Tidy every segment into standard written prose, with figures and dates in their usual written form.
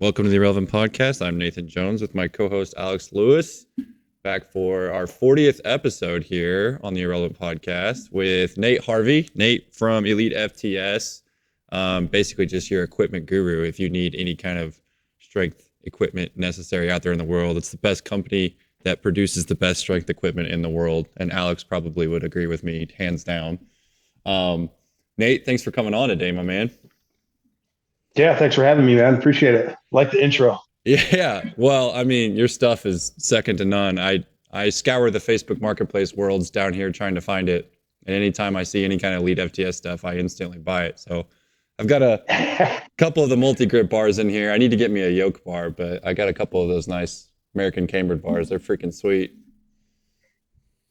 Welcome to the Irrelevant Podcast. I'm Nathan Jones with my co-host Alex Lewis, back for our 40th episode here on the Irrelevant Podcast with Nate Harvey. Nate from EliteFTS, basically just your equipment guru. If you need any kind of strength equipment necessary out there in the world, it's the best company that produces the best strength equipment in the world. And Alex probably would agree with me, hands down. Nate, thanks for coming on today, my man. Yeah, thanks for having me, man. Appreciate it. Like the intro. Yeah, well, I mean, your stuff is second to none. I scour the Facebook Marketplace worlds down here trying to find it, and anytime I see any kind of EliteFTS stuff, I instantly buy it. So I've got a couple of the multi-grip bars in here. I need to get me a yoke bar, but I got a couple of those nice American cambered bars. They're freaking sweet.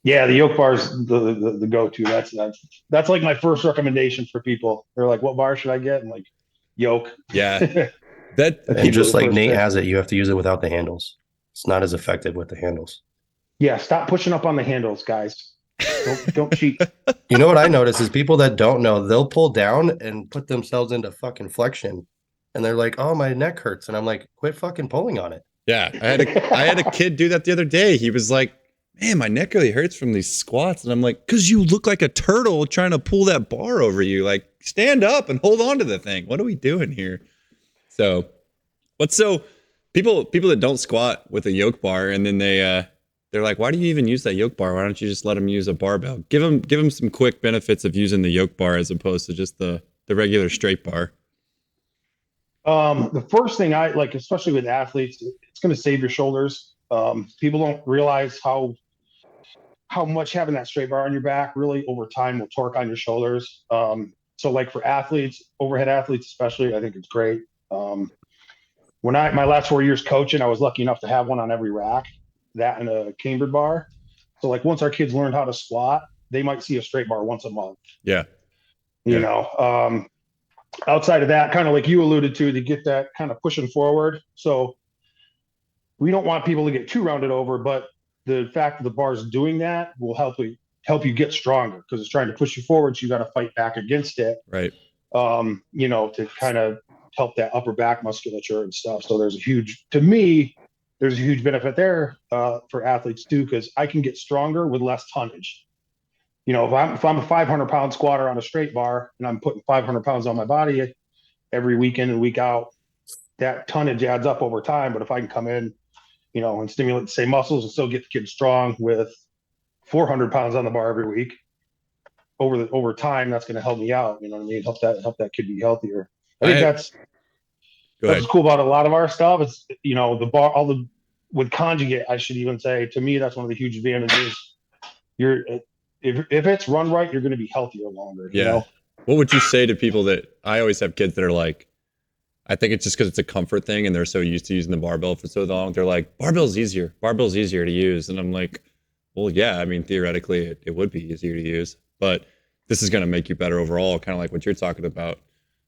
Yeah, the yoke bar's the go-to. That's like my first recommendation for people. They're like, "What bar should I get?" I'm like, yoke. Yeah, that and just like Nate has it, you have to use it without the handles. It's not as effective with the handles. Yeah, stop pushing up on the handles, guys. Don't cheat. You know what I notice is people that don't know, they'll pull down and put themselves into fucking flexion, and they're like, "Oh, my neck hurts," and I'm like, "Quit fucking pulling on it." Yeah, I had a kid do that the other day. He was like, "Man, my neck really hurts from these squats," and I'm like, "Cause you look like a turtle trying to pull that bar over you. Like, stand up and hold on to the thing. What are we doing here?" So, people that don't squat with a yoke bar, and then they're like, "Why do you even use that yoke bar? Why don't you just let them use a barbell?" Give them some quick benefits of using the yoke bar as opposed to just the regular straight bar. The first thing I like, especially with athletes, it's going to save your shoulders. People don't realize how much having that straight bar on your back really over time will torque on your shoulders. So like for athletes, overhead athletes especially, I think it's great. When my last 4 years coaching, I was lucky enough to have one on every rack, that and a cambered bar. So like once our kids learn how to squat, they might see a straight bar once a month. Yeah. You know, outside of that, kind of like you alluded to get that kind of pushing forward. So we don't want people to get too rounded over, but the fact that the bar is doing that will help you get stronger because it's trying to push you forward. So you got to fight back against it. Right. To kind of help that upper back musculature and stuff. So there's a huge benefit there for athletes too, because I can get stronger with less tonnage. You know, if I'm a 500-pound squatter on a straight bar and I'm putting 500 pounds on my body every week in and week out, that tonnage adds up over time. But if I can come in, and stimulate the same muscles and still get the kid strong with 400 pounds on the bar every week, over time, that's going to help me out. You know what I mean? Help that kid be healthier. I think that's cool about a lot of our stuff. It's the bar, with Conjugate. I should even say, to me, that's one of the huge advantages. If it's run right, you're going to be healthier longer. Yeah. You know? What would you say to people that I always have kids that are like, I think it's just because it's a comfort thing and they're so used to using the barbell for so long. They're like, barbell's easier to use. And I'm like, well, yeah, I mean, theoretically it would be easier to use, but this is going to make you better overall, kind of like what you're talking about.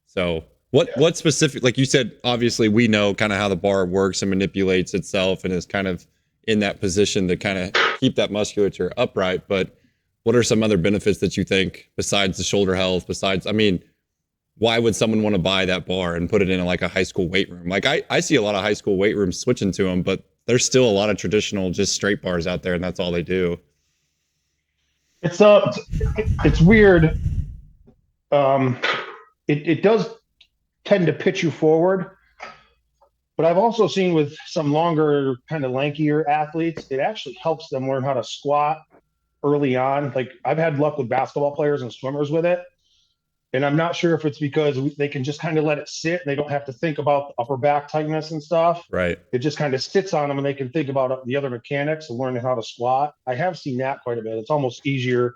So what specific, like you said, obviously we know kind of how the bar works and manipulates itself and is kind of in that position to kind of keep that musculature upright. But what are some other benefits that you think besides the shoulder health, why would someone want to buy that bar and put it in like a high school weight room? Like I see a lot of high school weight rooms switching to them, but there's still a lot of traditional just straight bars out there and that's all they do. It's weird. It does tend to pitch you forward, but I've also seen with some longer, kind of lankier athletes, it actually helps them learn how to squat early on. Like I've had luck with basketball players and swimmers with it. And I'm not sure if it's because they can just kind of let it sit. They don't have to think about the upper back tightness and stuff. Right. It just kind of sits on them and they can think about the other mechanics of learning how to squat. I have seen that quite a bit. It's almost easier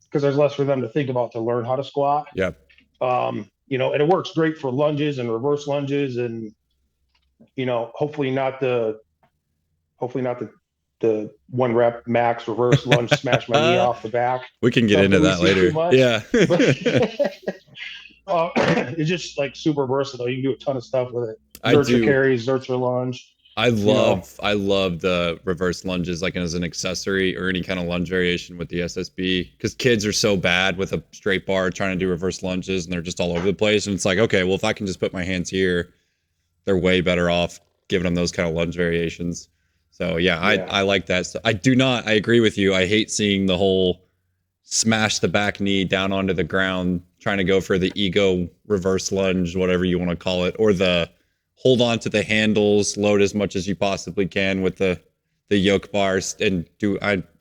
because there's less for them to think about to learn how to squat. Yeah. And it works great for lunges and reverse lunges and, hopefully not the 1 rep max reverse lunge smash my knee off the back. We can get into that later. Yeah. It's just like super versatile. You can do a ton of stuff with it. Zercher carries, Zercher lunge. I love the reverse lunges, like as an accessory or any kind of lunge variation with the SSB, because kids are so bad with a straight bar trying to do reverse lunges and they're just all over the place. And it's like, okay, well, if I can just put my hands here, they're way better off giving them those kind of lunge variations. So yeah, I like that. So I agree with you. I hate seeing the whole smash the back knee down onto the ground, trying to go for the ego reverse lunge, whatever you want to call it, or the hold on to the handles, load as much as you possibly can with the yoke bars, and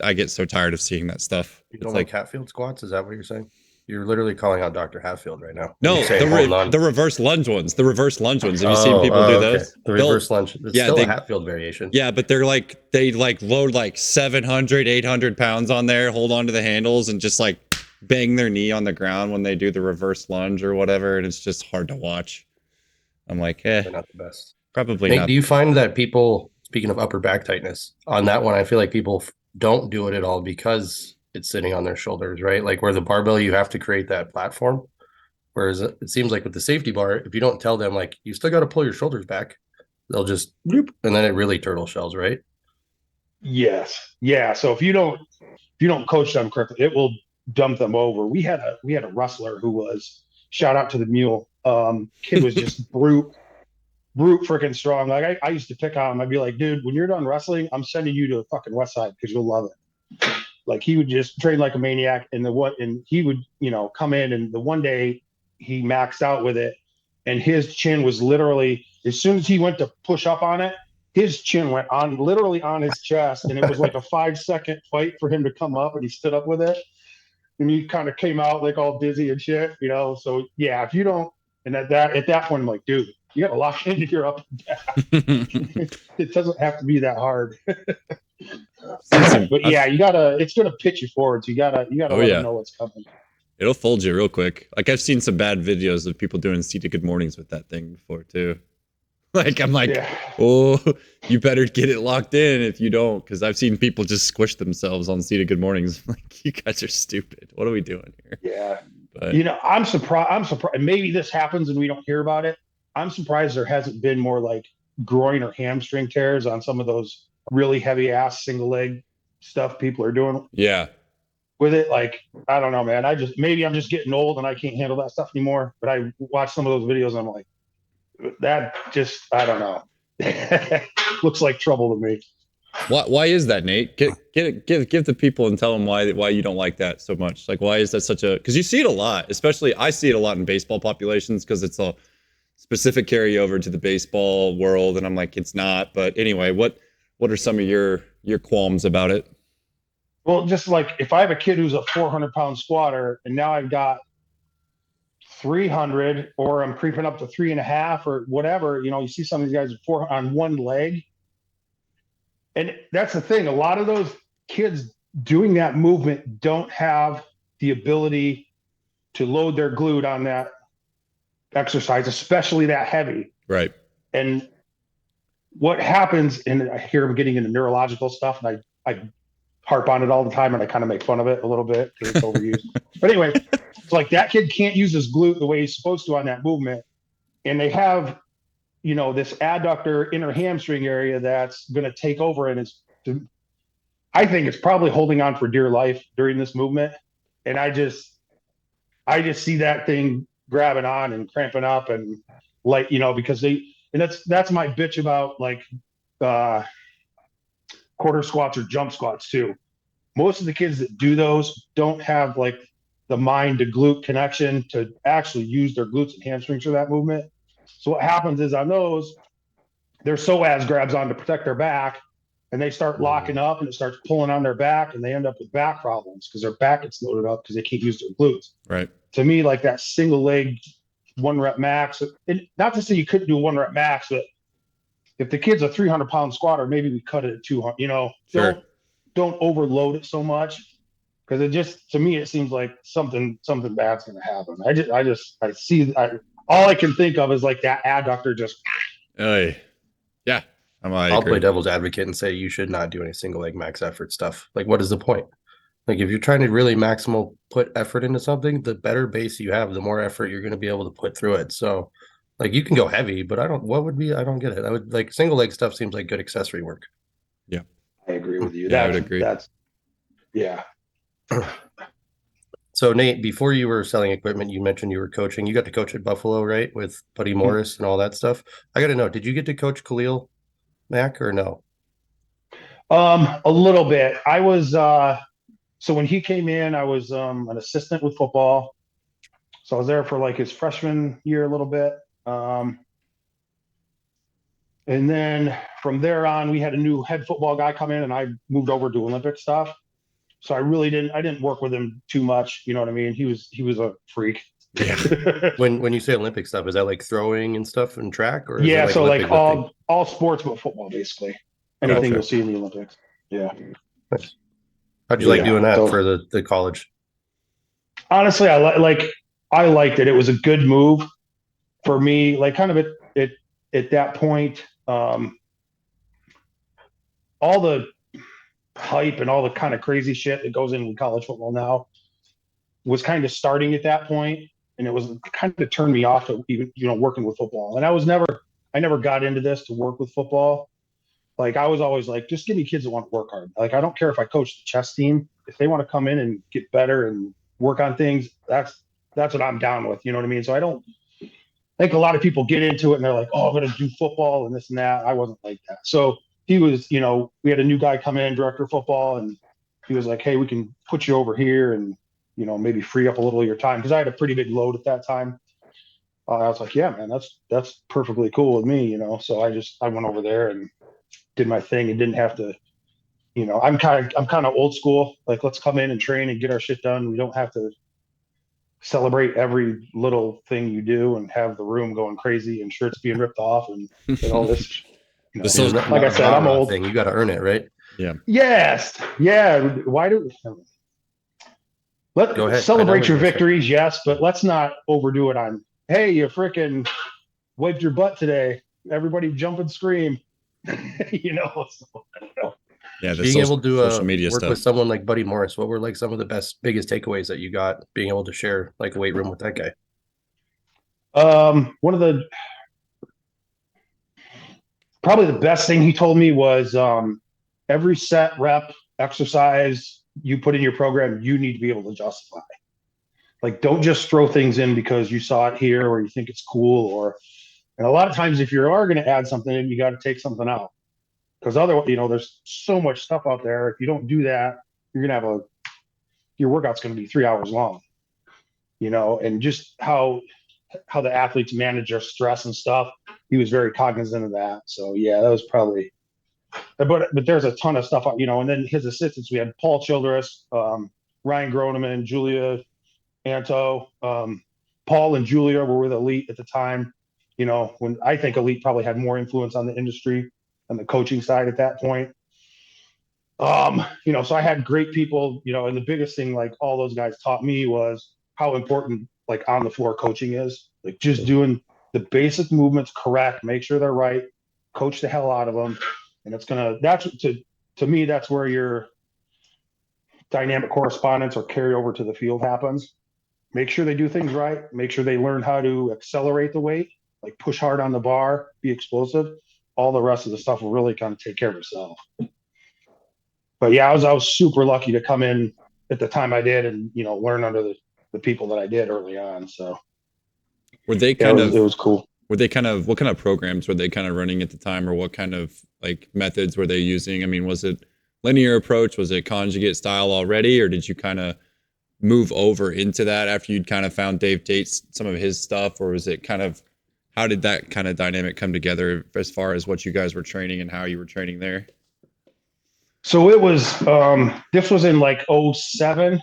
I get so tired of seeing that stuff. You don't like Hatfield squats? Is that what you're saying? You're literally calling out Dr. Hatfield right now. No, the reverse lunge ones. The reverse lunge ones. Have you seen people do those? Okay. The reverse lunge. It's still a Hatfield variation. Yeah, but they load like 700, 800 pounds on there, hold on to the handles, and just like bang their knee on the ground when they do the reverse lunge or whatever, and it's just hard to watch. I'm like, they're not the best. Probably Nate, not. do you find that people, speaking of upper back tightness, on that one, I feel like people don't do it at all because it's sitting on their shoulders, right? Like where the barbell, you have to create that platform. Whereas it seems like with the safety bar, if you don't tell them like you still got to pull your shoulders back, they'll just bloop, and then it really turtle shells, right? Yes. Yeah. So if you don't coach them correctly, it will dump them over. We had a wrestler who was, shout out to the mule. Kid was just brute freaking strong. Like I used to pick on him. I'd be like, dude, when you're done wrestling, I'm sending you to fucking West Side because you'll love it. Like he would just train like a maniac, and he would, come in, and the one day he maxed out with it, and his chin was literally, as soon as he went to push up on it, his chin went on literally on his chest, and it was like a 5-second fight for him to come up, and he stood up with it, and he kind of came out like all dizzy and shit, So yeah, if you don't, and at that point, I'm like, dude, you got to lock into your up and down. It doesn't have to be that hard. But yeah, it's gonna pitch you forward. So you gotta let them know what's coming. It'll fold you real quick. Like I've seen some bad videos of people doing seated good mornings with that thing before too. Like I'm like, oh, you better get it locked in if you don't, because I've seen people just squish themselves on seated good mornings. I'm like, you guys are stupid. What are we doing here? Yeah. But I'm surprised. Maybe this happens and we don't hear about it. I'm surprised there hasn't been more like groin or hamstring tears on some of those really heavy ass single leg stuff people are doing. Yeah. With it, like, I don't know, man. Maybe I'm just getting old and I can't handle that stuff anymore. But I watch some of those videos and I'm like, that just, I don't know. Looks like trouble to me. Why is that, Nate? Give the people and tell them why you don't like that so much. Like, why is that such a? Because you see it a lot, especially I see it a lot in baseball populations because it's a specific carryover to the baseball world, and I'm like, it's not. But anyway, what are some of your qualms about it? Well, just like if I have a kid who's a 400-pound squatter, and now I've got 300, or I'm creeping up to 3.5 or whatever, you see some of these guys on one leg. And that's the thing. A lot of those kids doing that movement don't have the ability to load their glute on that exercise, especially that heavy. Right. And what happens, and I hear I'm getting into neurological stuff, and I harp on it all the time, and I kind of make fun of it a little bit because it's overused. But anyway, it's like that kid can't use his glute the way he's supposed to on that movement. And they have, this adductor inner hamstring area that's going to take over. And I think it's probably holding on for dear life during this movement. And I just see that thing grabbing on and cramping up and because that's my bitch about like quarter squats or jump squats too. Most of the kids that do those don't have like the mind to glute connection to actually use their glutes and hamstrings for that movement. So what happens is on those, their psoas grabs on to protect their back, and they start locking up, and it starts pulling on their back, and they end up with back problems because their back gets loaded up because they can't use their glutes. Right. To me, like that single leg 1 rep max, and not to say you couldn't do 1 rep max, but if the kid's a 300-pound squatter, maybe we cut it at 200. Sure. Don't overload it so much, because it just, to me, it seems like something bad's going to happen. I see. All I can think of is like that adductor just. Yeah. I'll play devil's advocate and say you should not do any single leg max effort stuff. Like, what is the point? Like, if you're trying to really maximal put effort into something, the better base you have, the more effort you're going to be able to put through it. So, like, you can go heavy, but I don't get it. I would like single leg stuff seems like good accessory work. Yeah. I agree with you. Yeah, I would agree. Yeah. So Nate, before you were selling equipment, you mentioned you were coaching. You got to coach at Buffalo, right? With Buddy Morris and all that stuff. I got to know, did you get to coach Khalil Mack or no? A little bit. I was so when he came in, I was an assistant with football. So I was there for like his freshman year a little bit. Um, and then from there on, we had a new head football guy come in, and I moved over to Olympic stuff. So I didn't work with him too much. You know what I mean? He was a freak. Yeah. When you say Olympic stuff, is that like throwing and stuff and track, or is it Yeah, like so Olympic like lifting? all sports but football, basically. Anything Gotcha. you'll see in the Olympics. Yeah. Nice. How'd you like Yeah. doing that So for the college? honestly, I liked it. It was a good move for me. Like kind of at that point, all the hype and all the kind of crazy shit that goes into college football now was kind of starting at that point, and it was kind of turned me off to even working with football. And I never got into this to work with football. Like I was always like, just give me kids that want to work hard. Like I don't care if I coach the chess team. If they want to come in and get better and work on things, that's what I'm down with. You know what I mean? So I don't think a lot of people get into it and they're like, oh, I'm going to do football and this and that. I wasn't like that. So he was, we had a new guy come in, director of football, and he was like, hey, we can put you over here and, maybe free up a little of your time. Cause I had a pretty big load at that time. I was like, yeah, man, that's perfectly cool with me, So I went over there and did my thing and didn't have to, I'm kind of old school. Like, let's come in and train and get our shit done. We don't have to celebrate every little thing you do and have the room going crazy and shirts being ripped off and all this. This is like I said, I'm old. Thing. You got to earn it, right? Yeah. Yes. Yeah. Why do Go ahead. celebrate your victories? Yes, but let's not overdo it on, hey, you freaking wiped your butt today. Everybody jump and scream. Yeah, being able to social media work stuff with someone like Buddy Morris, what were like some of the biggest takeaways that you got being able to share like a weight room with that guy? One of probably the best thing he told me was every set, rep, exercise you put in your program, you need to be able to justify. Like, don't just throw things in because you saw it here or you think it's cool. And a lot of times, if you are going to add something in, you got to take something out. Because otherwise, there's so much stuff out there. If you don't do that, you're going to your workout's going to be 3 hours long, and just how the athletes manage their stress and stuff. He was very cognizant of that. So yeah, that was probably, but there's a ton of stuff, and then his assistants, we had Paul Childress, Ryan Groneman, Julia Anto, Paul and Julia were with Elite at the time, when I think Elite probably had more influence on the industry on the coaching side at that point. So I had great people, and the biggest thing, like all those guys taught me was how important like on the floor coaching is, like just doing the basic movements correct, make sure they're right, coach the hell out of them. And to me, that's where your dynamic correspondence or carryover to the field happens. Make sure they do things right. Make sure they learn how to accelerate the weight, like push hard on the bar, be explosive. All the rest of the stuff will really kind of take care of itself. But yeah, I was super lucky to come in at the time I did and, learn under the people that I did early on. So were they it was cool. Were they what kind of programs were they kind of running at the time, or what kind of like methods were they using? I mean, was it linear approach? Was it conjugate style already, or did you kind of move over into that after you'd kind of found Dave Tate's, some of his stuff, or was it kind of, how did that kind of dynamic come together as far as what you guys were training and how you were training there? So it was, this was in like 2007,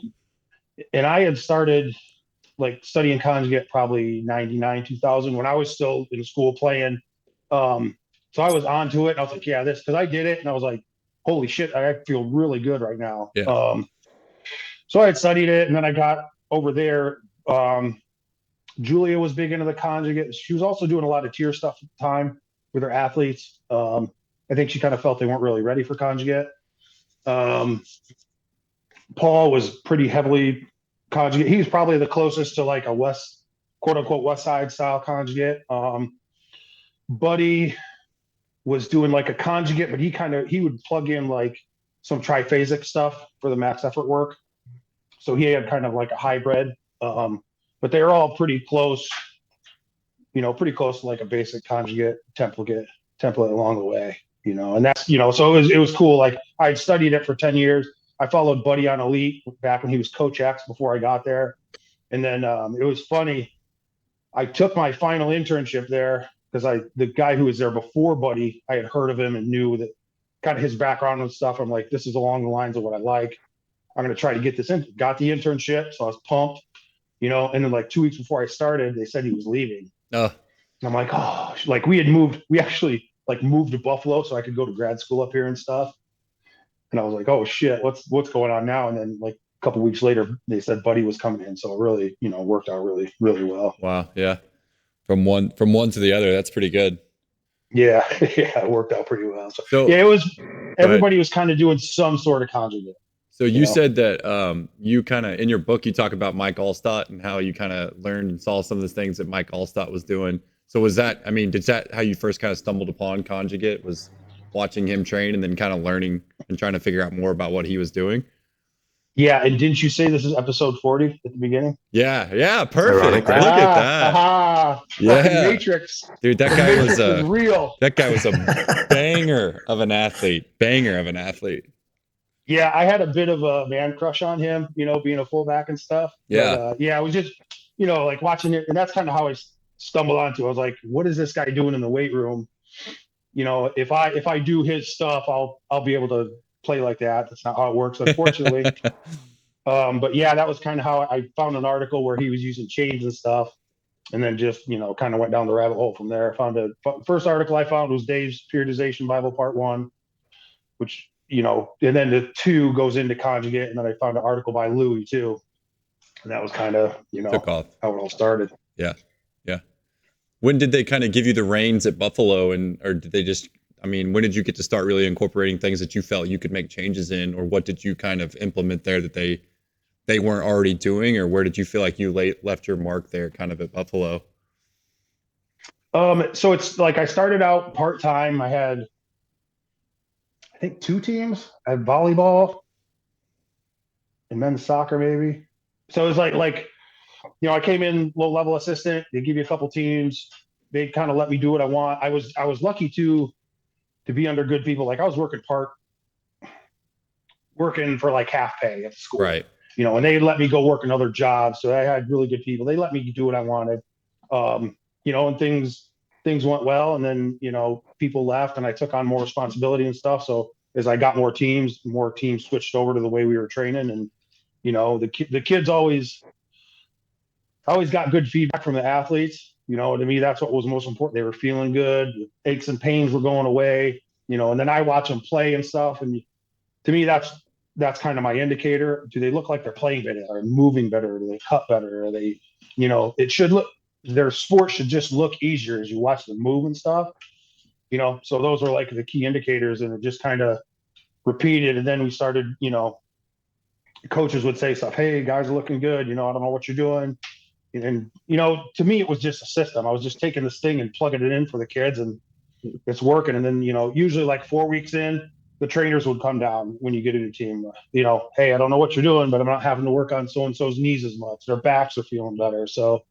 and I had started like studying conjugate probably 99, 2000 when I was still in school playing. So I was onto it and I was like, yeah, cause I did it. And I was like, holy shit, I feel really good right now. Yeah. So I had studied it, and then I got over there. Julia was big into the conjugate. She was also doing a lot of tier stuff at the time with her athletes. I think she kind of felt they weren't really ready for conjugate. Paul was pretty heavily conjugate. He was probably the closest to like a quote unquote West Side style conjugate. Buddy was doing like a conjugate, but he would plug in like some triphasic stuff for the max effort work. so he had kind of like a hybrid, but they were all pretty close, pretty close to like a basic conjugate template along the way, and that's, so it was cool. Like I'd studied it for 10 years. I followed Buddy on Elite back when he was Coach X before I got there. And then it was funny. I took my final internship there because the guy who was there before Buddy, I had heard of him and knew that kind of his background and stuff. I'm like, this is along the lines of what I like. I'm going to try to get this in. Got the internship. So I was pumped, and then like 2 weeks before I started, they said he was leaving. Oh. And I'm like, oh, like we actually like moved to Buffalo so I could go to grad school up here and stuff. And I was like, oh shit, what's going on now? And then like a couple weeks later, they said Buddy was coming in. So it really, worked out really, really well. Wow. Yeah. From one to the other. That's pretty good. Yeah. Yeah. It worked out pretty well. So yeah, everybody was kind of doing some sort of conjugate. So you said that you kind of, in your book, you talk about Mike Allstott and how you kind of learned and saw some of the things that Mike Allstott was doing. So was that, is that how you first kind of stumbled upon Conjugate, was watching him train and then kind of learning and trying to figure out more about what he was doing? Yeah. And didn't you say this is episode 40 at the beginning? Yeah. Yeah. Perfect. Look at that. Yeah. Matrix. Dude, that guy was real. That guy was a banger of an athlete. Yeah. I had a bit of a man crush on him, being a fullback and stuff. Yeah. But, I was just, like watching it. And that's kind of how I stumbled onto it. I was like, what is this guy doing in the weight room? If I do his stuff, I'll be able to play like that. That's not how it works, unfortunately. But yeah, that was kind of how I found an article where he was using chains and stuff, and then just kind of went down the rabbit hole from there. I found first article I found was Dave's Periodization Bible Part 1, which and then the 2 goes into Conjugate, and then I found an article by Louis too, and that was kind of took off. How it all started. Yeah. When did they kind of give you the reins at Buffalo, or did they just, when did you get to start really incorporating things that you felt you could make changes in, or what did you kind of implement there that they weren't already doing, or where did you feel like you left your mark there kind of at Buffalo? So it's like I started out part-time. I had, I think, 2 teams. I had volleyball and men's soccer maybe. So it was like I came in low-level assistant. They give you a couple teams. They kind of let me do what I want. I was lucky to be under good people. Like I was working for like half pay at the school, right? And they let me go work another job. So I had really good people. They let me do what I wanted, and things went well. And then people left, and I took on more responsibility and stuff. So as I got more teams switched over to the way we were training, and the kids always got good feedback from the athletes. To me, that's what was most important. They were feeling good. Aches and pains were going away, and then I watch them play and stuff. And to me, that's kind of my indicator. Do they look like they're playing better? Are they moving better? Do they cut better? Are they, their sport should just look easier as you watch them move and stuff, so those were like the key indicators, and it just kind of repeated. And then we started, coaches would say stuff. Hey, guys are looking good. I don't know what you're doing. And, to me, it was just a system. I was just taking this thing and plugging it in for the kids, and it's working. And then, usually like 4 weeks in, the trainers would come down when you get a new team. Hey, I don't know what you're doing, but I'm not having to work on so-and-so's knees as much. Their backs are feeling better. So,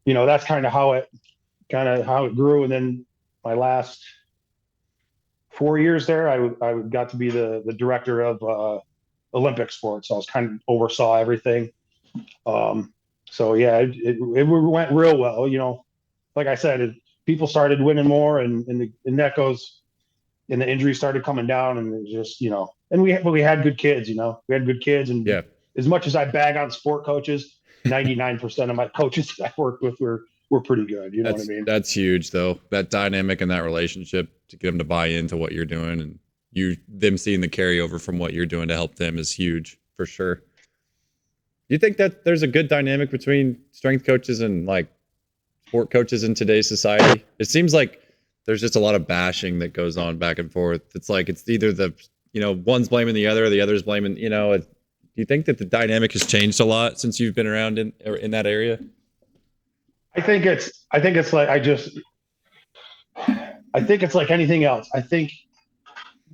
that's kind of how it grew. And then my last 4 years there, I got to be the director of Olympic sports. So I was kind of oversaw everything. So yeah, it went real well. Like I said, people started winning more, and that goes, and the injuries started coming down, and it was just, and we had good kids. We had good kids, and yeah. As much as I bag on sport coaches, 99% of my coaches that I worked with were pretty good. What I mean? That's huge, though. That dynamic and that relationship to get them to buy into what you're doing, and them seeing the carryover from what you're doing to help them is huge for sure. Do you think that there's a good dynamic between strength coaches and like sport coaches in today's society? It seems like there's just a lot of bashing that goes on back and forth. It's like it's either one's blaming the other, or the other's blaming. Do you think that the dynamic has changed a lot since you've been around in that area? I think it's like I think it's like anything else. I think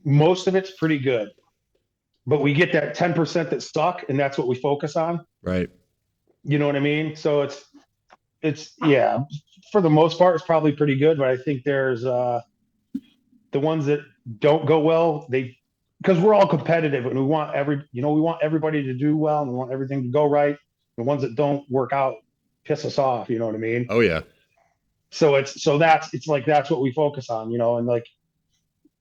most of it's pretty good. but we get that 10% that stuck, and that's what we focus on. Right. You know what I mean? So it's yeah, for the most part, it's probably pretty good. But I think there's the ones that don't go well, because we're all competitive and we want we want everybody to do well and we want everything to go right. The ones that don't work out piss us off. You know what I mean? Oh yeah. So it's like that's what we focus on, and like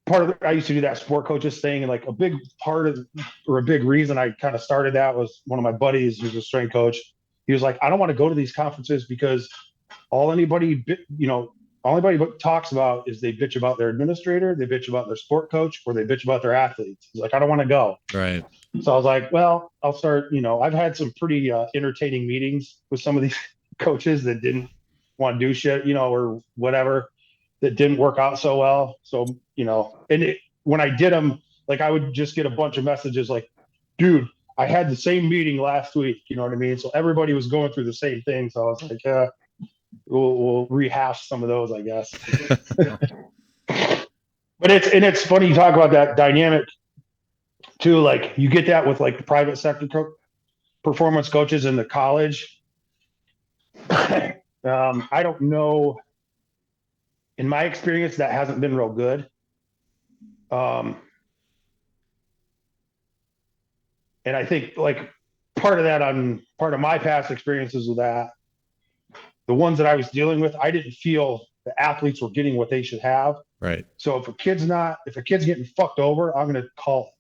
part of I used to do that sport coaches thing, and like a big part of or a big reason I kind of started that was one of my buddies who's a strength coach. He was like, I don't want to go to these conferences because all anybody talks about is they bitch about their administrator, they bitch about their sport coach, or they bitch about their athletes. He's like, I don't want to go. Right. So I was like, well, I'll start. I've had some pretty entertaining meetings with some of these coaches that didn't want to do shit, or whatever, that didn't work out so well. So, when I did them, like I would just get a bunch of messages like, dude, I had the same meeting last week. You know what I mean? So everybody was going through the same thing. So I was like, we'll rehash some of those, I guess. But it's funny you talk about that dynamic too. Like you get that with like the private sector performance coaches in the college. I don't know. In my experience, that hasn't been real good. And I think like part of my past experiences with that, the ones that I was dealing with, I didn't feel the athletes were getting what they should have. Right. So if a kid's getting fucked over, I'm going to call it.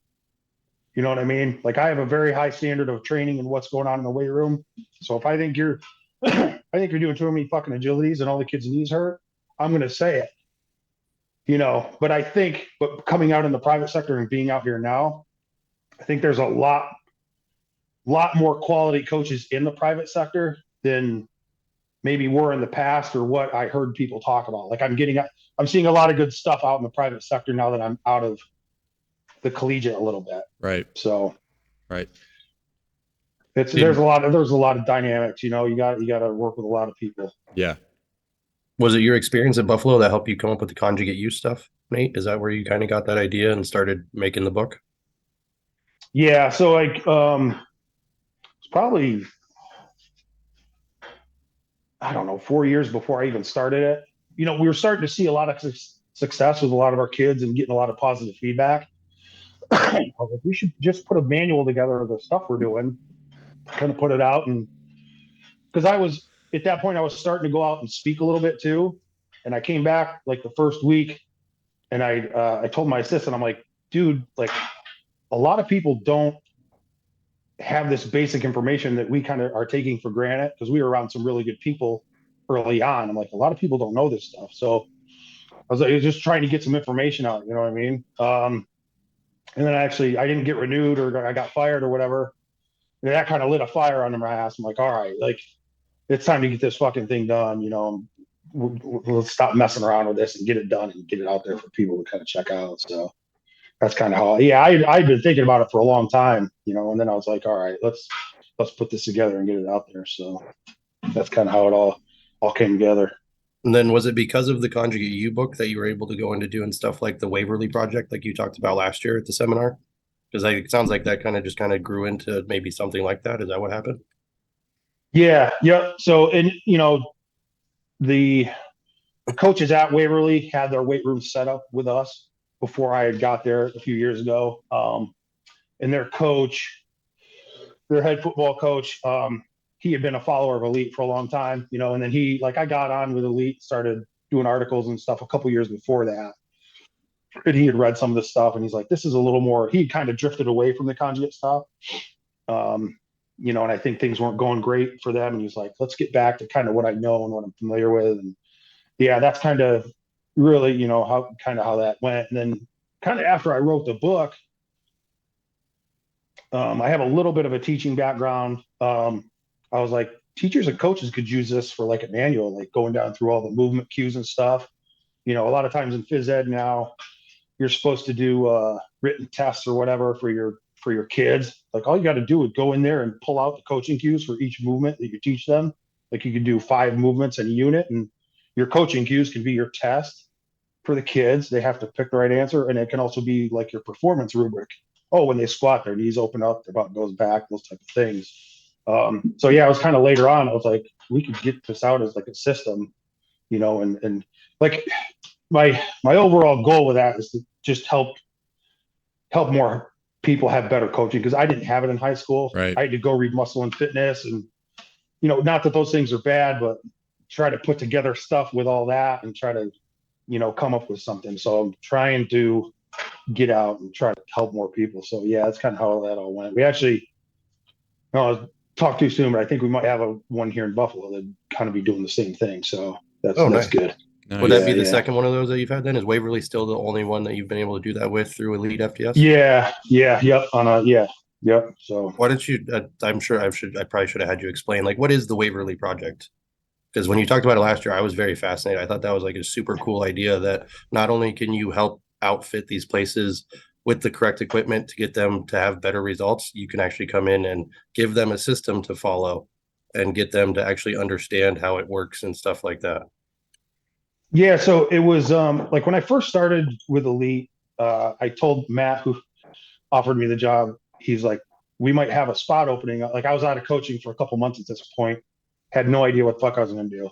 You know what I mean? Like I have a very high standard of training and what's going on in the weight room. So if I think you're doing too many fucking agilities and all the kids' knees hurt, I'm going to say it. But coming out in the private sector and being out here now, I think there's a lot more quality coaches in the private sector than maybe were in the past or what I heard people talk about. Like I'm seeing a lot of good stuff out in the private sector now that I'm out of the collegiate a little bit. Right. So right. There's a lot of dynamics, you got to work with a lot of people. Yeah. Was it your experience at Buffalo that helped you come up with the ConjugateU stuff, Nate? Is that where you kind of got that idea and started making the book? Yeah. So like, it's probably, I don't know, 4 years before I even started it. We were starting to see a lot of success with a lot of our kids and getting a lot of positive feedback. I was like, we should just put a manual together of the stuff we're doing, kind of put it out. And because at that point, I was starting to go out and speak a little bit too. And I came back like the first week and I told my assistant, I'm like, dude, like a lot of people don't have this basic information that we kind of are taking for granted because we were around some really good people early on. I'm like, a lot of people don't know this stuff. So I was just trying to get some information out, you know what I mean? And then I didn't get renewed or I got fired or whatever. And that kind of lit a fire under my ass. I'm like, all right, like it's time to get this fucking thing done. Let's stop messing around with this and get it done and get it out there for people to kind of check out. So that's kind of how, I'd been thinking about it for a long time, and then I was like, all right, let's put this together and get it out there. So that's kind of how it all came together. And then was it because of the ConjugateU book that you were able to go into doing stuff like the Waverly Project, like you talked about last year at the seminar? Because it sounds like that kind of grew into maybe something like that. Is that what happened? Yeah. So, and the coaches at Waverly had their weight room set up with us before I had got there a few years ago. And their head football coach, he had been a follower of Elite for a long time, and then I got on with Elite, started doing articles and stuff a couple years before that. And he had read some of the stuff and he's like, this is a little more, he kind of drifted away from the conjugate stuff. And I think things weren't going great for them. And he's like, let's get back to kind of what I know and what I'm familiar with. And yeah, that's kind of really, how that went. And then kind of after I wrote the book, I have a little bit of a teaching background. I was like, teachers and coaches could use this for like a manual, like going down through all the movement cues and stuff. A lot of times in phys ed now, you're supposed to do written tests or whatever for your kids. Like all you got to do is go in there and pull out the coaching cues for each movement that you teach them. Like you can do 5 movements in a unit, and your coaching cues can be your test for the kids. They have to pick the right answer, and it can also be like your performance rubric oh, when they squat, their knees open up, their butt goes back, those type of things. So yeah, it was kind of later on. I was like, we could get this out as like a system, and like my overall goal with that is to just help more people have better coaching, because I didn't have it in high school. Right. I had to go read Muscle and Fitness, and not that those things are bad, but try to put together stuff with all that and try to come up with something. So I'm trying to get out and try to help more people. So yeah, that's kind of how that all went. We actually, no, talk too soon, but I think we might have one here in Buffalo that kind of be doing the same thing. So that's nice. good. Nice. Would that be Yeah, the yeah. second one of those that you've had then? Is Waverly still the only one that you've been able to do that with through EliteFTS? Yeah, yep. Yep. So Why don't you, I'm sure I probably should have had you explain, like, what is the Waverly Project? Because when you talked about it last year, I was very fascinated. I thought that was like a super cool idea that not only can you help outfit these places with the correct equipment to get them to have better results, you can actually come in and give them a system to follow and get them to actually understand how it works and stuff like that. yeah, so it was like when I first started with Elite, I told Matt, who offered me the job, he's like, we might have a spot opening. Like, I was out of coaching for a couple months at this point, had no idea what the fuck I was going to do.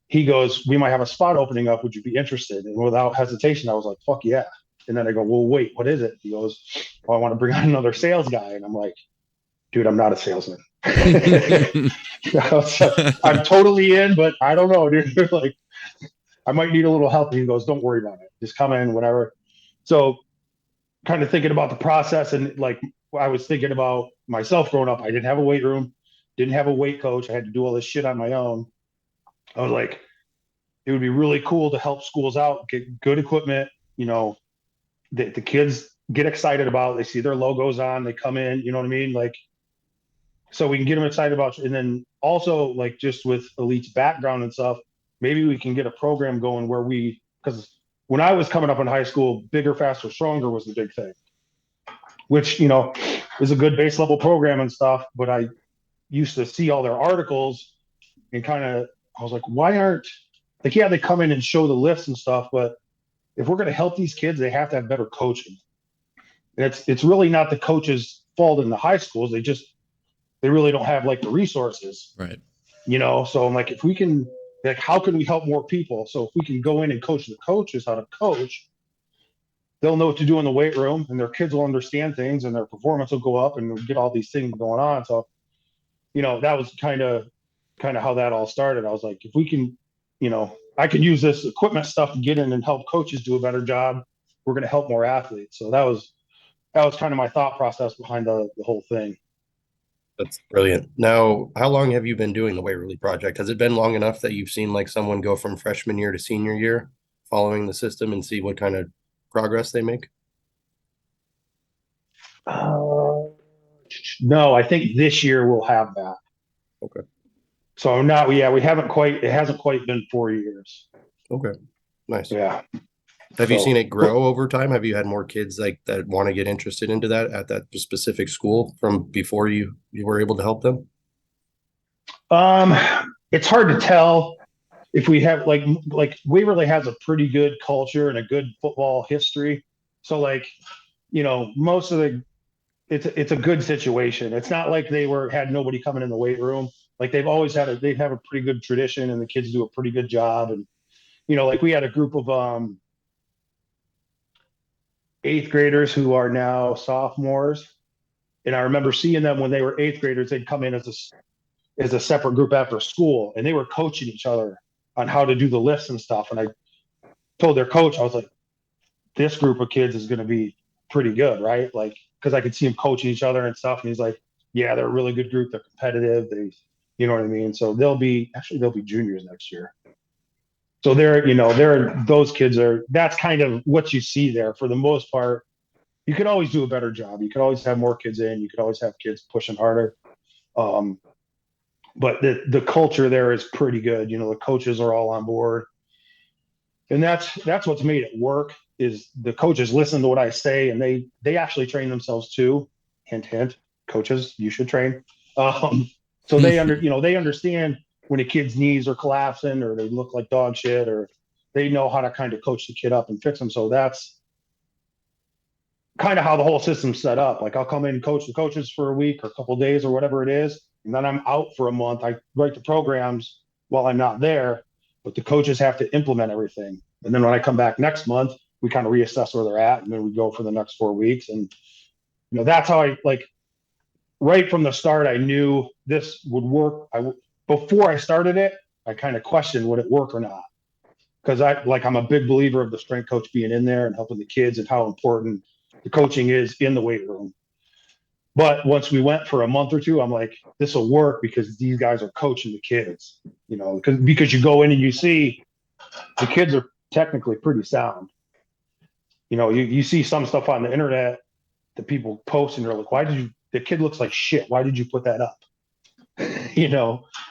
He goes, we might have a spot opening up. Would you be interested? And without hesitation, I was like, fuck yeah. And then I go, well, wait, what is it? He goes, well, I want to bring on another sales guy. And I'm like, dude, I'm not a salesman. I'm totally in, but I don't know, dude. Like, I might need a little help. And he goes, don't worry about it. Just come in, whatever. So kind of thinking about the process, and like I was thinking about myself growing up. I didn't have a weight room, didn't have a weight coach. I had to do all this shit on my own. I was like, it would be really cool to help schools out, get good equipment, that the kids get excited about. They see their logos on, they come in, you know what I mean? Like, so we can get them excited about, and then also like just with Elite's background and stuff, maybe we can get a program going where because when I was coming up in high school, bigger, faster, stronger was the big thing, which, is a good base level program and stuff. But I used to see all their articles and I was like, why aren't, like, yeah, they come in and show the lifts and stuff, but if we're going to help these kids, they have to have better coaching. And it's really not the coaches' fault in the high schools. They really don't have like the resources, Right. So I'm like, if we can, like, how can we help more people? So if we can go in and coach the coaches how to coach, they'll know what to do in the weight room, and their kids will understand things, and their performance will go up, and we'll get all these things going on. So, that was kind of how that all started. I was like, if we can, I can use this equipment stuff to get in and help coaches do a better job, we're going to help more athletes. So that was kind of my thought process behind the whole thing. That's brilliant. Now, how long have you been doing the Waverly Project? Has it been long enough that you've seen like someone go from freshman year to senior year following the system and see what kind of progress they make? No, I think this year we'll have that. Okay. So we haven't quite, it hasn't quite been 4 years. Okay. Nice. Yeah. Have you seen it grow over time? Have you had more kids like that want to get interested into that at that specific school from before you were able to help them? It's hard to tell if we have like Waverly has a pretty good culture and a good football history. So like, most of it's a good situation. It's not like they had nobody coming in the weight room. Like they have a pretty good tradition, and the kids do a pretty good job. And, like we had a group of, 8th graders who are now sophomores. And I remember seeing them when they were 8th graders, they'd come in as a separate group after school, and they were coaching each other on how to do the lifts and stuff. And I told their coach, I was like, this group of kids is going to be pretty good, right? Like, because I could see them coaching each other and stuff. And he's like, yeah, they're a really good group. They're competitive. You know what I mean? So they'll be juniors next year. So those kids that's kind of what you see there for the most part. You could always do a better job. You could always have more kids in. You could always have kids pushing harder. But the culture there is pretty good. The coaches are all on board. And that's what's made it work, is the coaches listen to what I say, and they actually train themselves too. Hint, hint, coaches, you should train. So they understand when a kid's knees are collapsing or they look like dog shit, or they know how to kind of coach the kid up and fix them. So that's kind of how the whole system's set up. Like I'll come in and coach the coaches for a week or a couple of days or whatever it is, and then I'm out for a month. I write the programs while I'm not there, but the coaches have to implement everything. And then when I come back next month, we kind of reassess where they're at, and then we go for the next 4 weeks. And that's how I like. Right from the start, I knew this would work. Before I started it, I kind of questioned would it work or not, because I'm a big believer of the strength coach being in there and helping the kids and how important the coaching is in the weight room. But once we went for a month or two, I'm like, this will work because these guys are coaching the kids, because you go in and you see the kids are technically pretty sound. You see some stuff on the internet that people post and they're like, the kid looks like shit. Why did you put that up?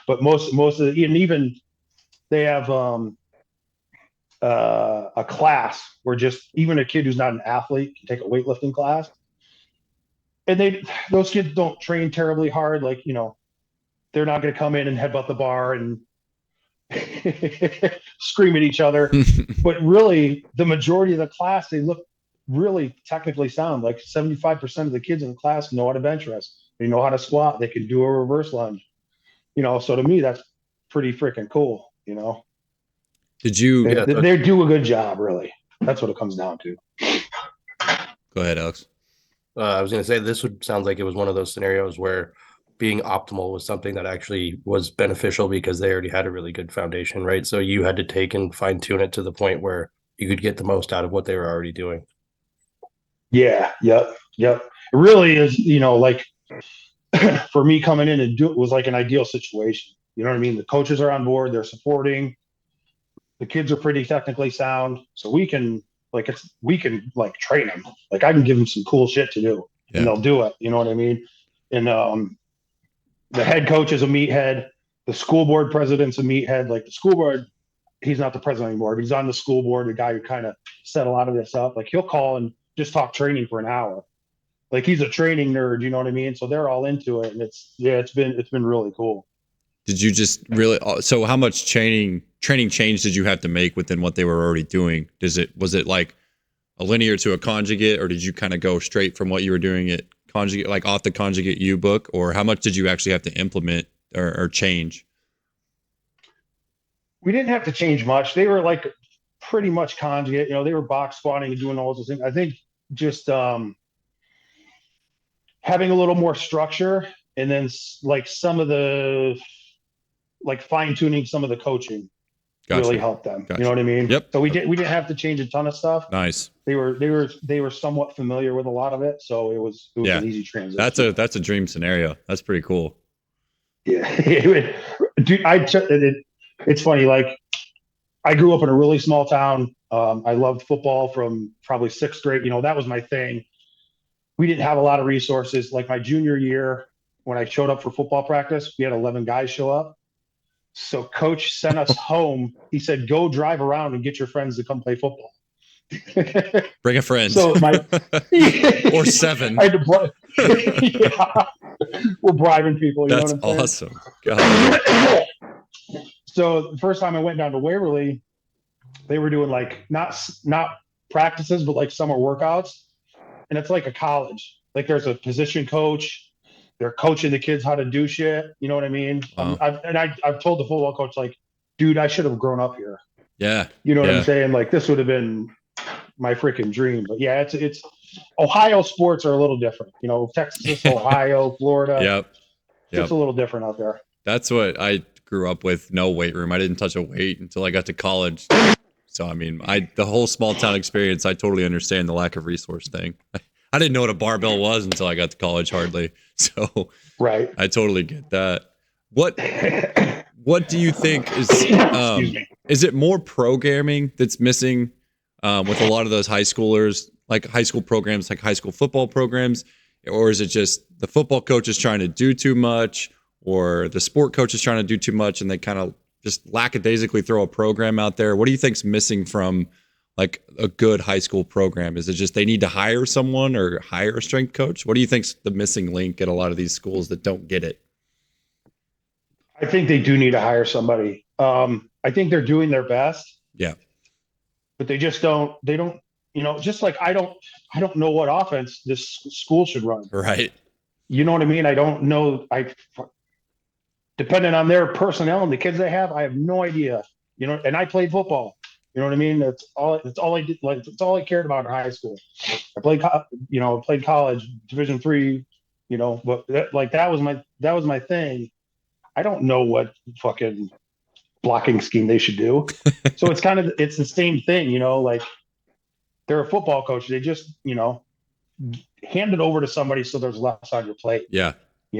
But most of the, and even they have a class where just even a kid who's not an athlete can take a weightlifting class. And those kids don't train terribly hard. Like, they're not going to come in and headbutt the bar and scream at each other. But really, the majority of the class, they look really technically sound. Like 75% of the kids in the class know how to bench press. They know how to squat. They can do a reverse lunge. So to me, that's pretty freaking cool. Did you? They do a good job, really. That's what it comes down to. Go ahead, Alex. I was going to say sounds like it was one of those scenarios where being optimal was something that actually was beneficial because they already had a really good foundation, right? So you had to take and fine tune it to the point where you could get the most out of what they were already doing. Yeah. Yep. It really is, like for me coming in and do it was like an ideal situation. You know what I mean? The coaches are on board. They're supporting. The kids are pretty technically sound. So we can train them. Like I can give them some cool shit to do and they'll do it. You know what I mean? And the head coach is a meathead. The school board president's a meathead. Like the school board, he's not the president anymore, but he's on the school board, the guy who kind of set a lot of this up. Like he'll call and just talk training for an hour. Like he's a training nerd, you know what I mean? So they're all into it. And it's been really cool. Did you just so how much training change did you have to make within what they were already doing? Was it like a linear to a conjugate, or did you kind of go straight from what you were doing at conjugate, like off the ConjugateU book, or how much did you actually have to implement or change? We didn't have to change much. They were like pretty much conjugate, they were box squatting and doing all those things. I think just having a little more structure, and then like some of the like fine tuning some of the coaching really helped them. Gotcha. You know what I mean? Yep. So we didn't have to change a ton of stuff. Nice. They were somewhat familiar with a lot of it, so it was an easy transition. That's a dream scenario. That's pretty cool. Yeah, dude. It's funny. Like I grew up in a really small town. I loved football from probably 6th grade. That was my thing. We didn't have a lot of resources. Like my junior year, when I showed up for football practice, we had 11 guys show up. So coach sent us home. He said, go drive around and get your friends to come play football. Bring a friend. So or 7. I had to we're bribing people. You That's know what I'm awesome. God. So the first time I went down to Waverly, they were doing like not practices, but like summer workouts. And it's like a college. Like there's a position coach. They're coaching the kids how to do shit. You know what I mean? Wow. I've told the football coach, like, dude, I should have grown up here. Yeah. You know what I'm saying? Like this would have been my freaking dream. But yeah, it's Ohio sports are a little different. Texas, Ohio, Florida. Yep. It's a little different out there. That's what I grew up with. No weight room. I didn't touch a weight until I got to college. So, I mean, the whole small town experience, I totally understand the lack of resource thing. I didn't know what a barbell was until I got to college, hardly. So, right. I totally get that. What do you think is it more programming that's missing with a lot of those high schoolers, like high school programs, like high school football programs, or is it just the football coach is trying to do too much, or the sport coach is trying to do too much, and they kind of just lackadaisically throw a program out there? What do you think's missing from like a good high school program? Is it just they need to hire someone or hire a strength coach? What do you think's the missing link at a lot of these schools that don't get it? I think they do need to hire somebody. I think they're doing their best. Yeah. But they just don't just like I don't know what offense this school should run. Right. You know what I mean? I don't know. Depending on their personnel and the kids they have, I have no idea. And I played football. You know what I mean? That's all I did. Like, that's all I cared about in high school. I played college, Division III. But that was my thing. I don't know what fucking blocking scheme they should do. So it's the same thing. Like, they're a football coach. They just hand it over to somebody so there's less on your plate. Yeah.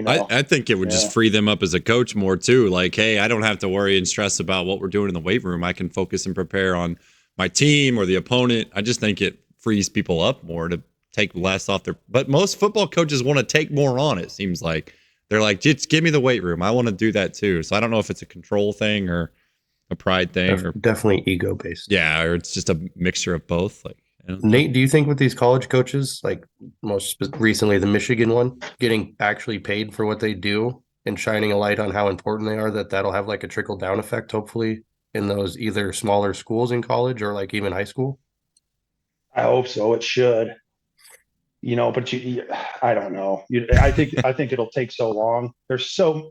I think it would just free them up as a coach more too. Like, hey, I don't have to worry and stress about what we're doing in the weight room. I can focus and prepare on my team or the opponent. I just think it frees people up more to take less off their. But most football coaches want to take more on. It seems like they're like, just give me the weight room. I want to do that too. So I don't know if it's a control thing or a pride thing or definitely ego based. Yeah, or it's just a mixture of both. Like, Nate, do you think with these college coaches, like most recently the Michigan one, getting actually paid for what they do and shining a light on how important they are, that'll have like a trickle down effect, hopefully, in those either smaller schools in college or like even high school? I hope so. It should. But I don't know. I think it'll take so long. There's so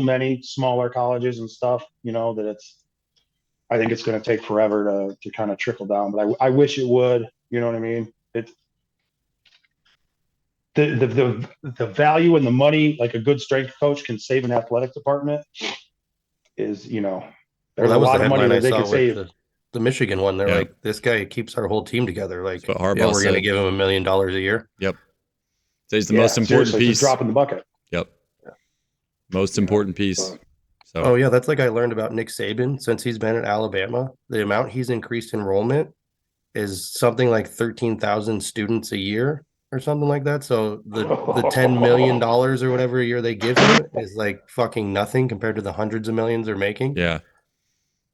many smaller colleges and stuff, that I think it's going to take forever to kind of trickle down, but I wish it would. You know what I mean? It's the value and the money, like a good strength coach can save an athletic department, is there's that a was lot the of money headline I that they saw could with save. the Michigan one. They're Yeah. like, this guy keeps our whole team together. Like, That's what yeah, Harbaugh we're going to said. give him $1 million a year. Yep. So he's the most important Seriously, piece. just drop in the bucket. Yep. Most important piece. So. Oh yeah, that's like I learned about Nick Saban since he's been at Alabama. The amount he's increased enrollment is something like 13,000 students a year or something like that. So the $10 million or whatever a year they give him is like fucking nothing compared to the hundreds of millions they're making. Yeah.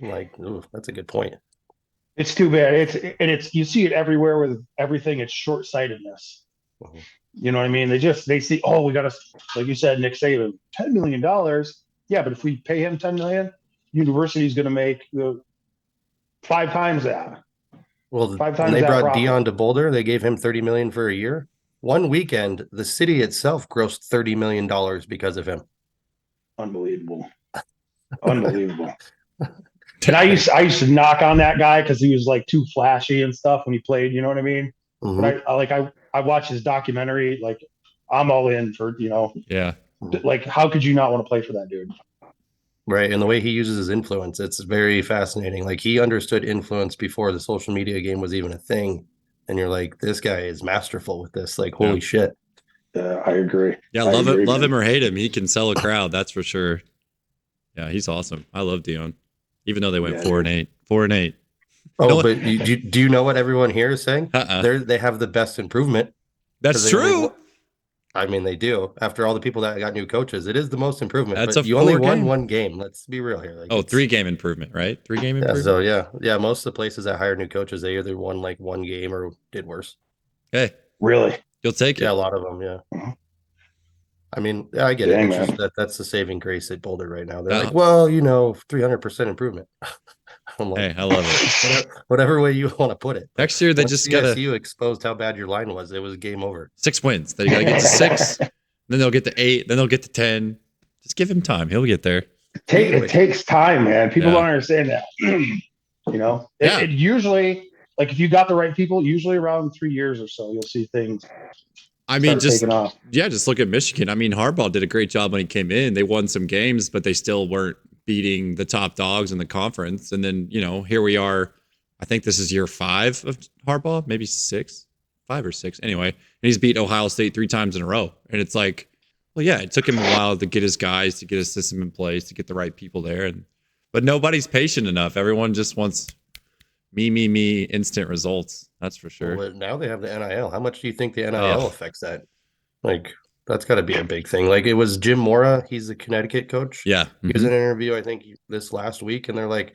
Like, ooh, that's a good point. It's too bad. It's you see it everywhere with everything. It's short-sightedness. Mhm. You know what I mean? They see, oh, we got to, like you said, Nick Saban, $10 million. Yeah, but if we pay him $10 million, university's going to make 5 times that. Well, 5 when times they that brought profit. Dion to Boulder, they gave him $30 million for a year. One weekend, the city itself grossed $30 million because of him. Unbelievable. And I used to knock on that guy because he was like too flashy and stuff when he played. You know what I mean? Mhm. But I watched his documentary. Like, I'm all in for Yeah. Like, how could you not want to play for that dude? Right. And the way he uses his influence, it's very fascinating. Like, he understood influence before the social media game was even a thing. And you're like, this guy is masterful with this. Like, holy shit. I agree. Yeah, love him or hate him. He can sell a crowd, that's for sure. Yeah, he's awesome. I love Dion. Even though they went 4-8. 4-8. Oh, No, but do you know what everyone here is saying? Uh-uh. They have the best improvement. That's true. I mean, they do. After all the people that got new coaches, it is the most improvement. That's but a you only 4 won game. one game. Let's be real here. Like, 3-game improvement, right? 3-game improvement. So yeah. Most of the places that hired new coaches, they either won like 1 game or did worse. Hey, really? You'll take it. Yeah, a lot of them. Yeah. I mean, I get it. It's just that's the saving grace at Boulder right now. They're like, well, 300% improvement. I'm like, hey, I love it. Whatever way you want to put it. Next year, they just got you exposed how bad your line was. It was game over. 6 wins. They got to get to 6. Then they'll get to 8. Then they'll get to 10. Just give him time. He'll get there. It takes time, man. People don't understand that. It usually, like, if you got the right people, usually around 3 years or so, you'll see things. I mean, just look at Michigan. I mean, Harbaugh did a great job when he came in. They won some games, but they still weren't beating the top dogs in the conference. And then, here we are. I think this is year 5 of Harbaugh, maybe 6, 5 or 6. Anyway, and he's beat Ohio State 3 times in a row. And it's like, well, yeah, it took him a while to get his guys, to get his system in place, to get the right people there. But nobody's patient enough. Everyone just wants me, instant results. That's for sure. Well, now they have the NIL. How much do you think the NIL affects that? Like, that's got to be a big thing. Like, it was Jim Mora. He's the Connecticut coach. Yeah. He was in an interview, I think, this last week, and they're like,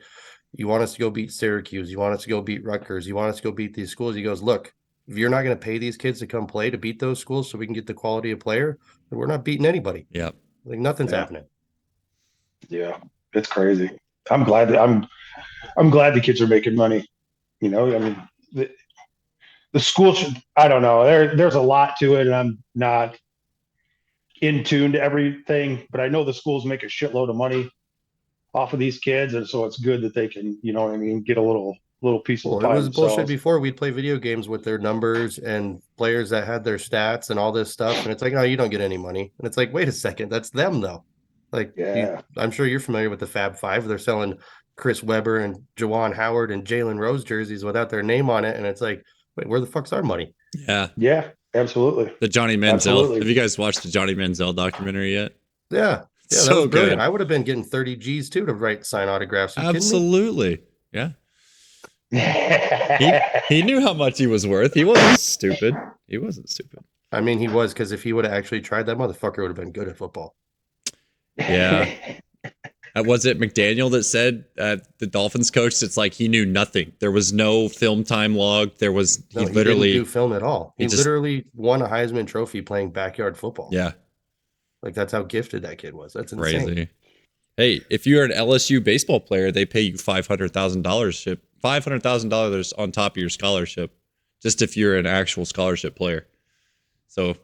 you want us to go beat Syracuse. You want us to go beat Rutgers. You want us to go beat these schools. He goes, look, if you're not going to pay these kids to come play to beat those schools so we can get the quality of player, then we're not beating anybody. Yeah. Like, nothing's happening. Yeah. It's crazy. I'm glad the kids are making money. I mean, the school should, I don't know. There's a lot to it, and I'm not in tune to everything, but I know the schools make a shitload of money off of these kids, and so it's good that they can, you know what I mean, get a little piece of the Well, it pie was bullshit themselves. before. We'd play video games with their numbers and players that had their stats and all this stuff. And it's like, no, you don't get any money. And it's like, wait a second, that's them though. Like, Yeah. I'm sure you're familiar with the Fab Five. They're selling Chris Webber and Jawan Howard and Jalen Rose jerseys without their name on it. And it's like, wait, where the fuck's our money? Yeah. Yeah, absolutely. The Johnny Manziel. Absolutely. Have you guys watched the Johnny Manziel documentary yet? Yeah. Yeah, So that was brilliant. good. I would have been getting 30 G's too to sign autographs. Absolutely. Yeah. He knew how much he was worth. He wasn't stupid. He wasn't stupid. I mean, he was, because if he would have actually tried, that motherfucker would have been good at football. Yeah. Was it McDaniel that said the Dolphins coach? It's like he knew nothing. There was no film time log. There was No, he literally didn't do film at all. He literally won a Heisman Trophy playing backyard football. Yeah. Like, that's how gifted that kid was. That's insane. Crazy. Hey, if you're an LSU baseball player, they pay you $500,000 on top of your scholarship, just if you're an actual scholarship player. So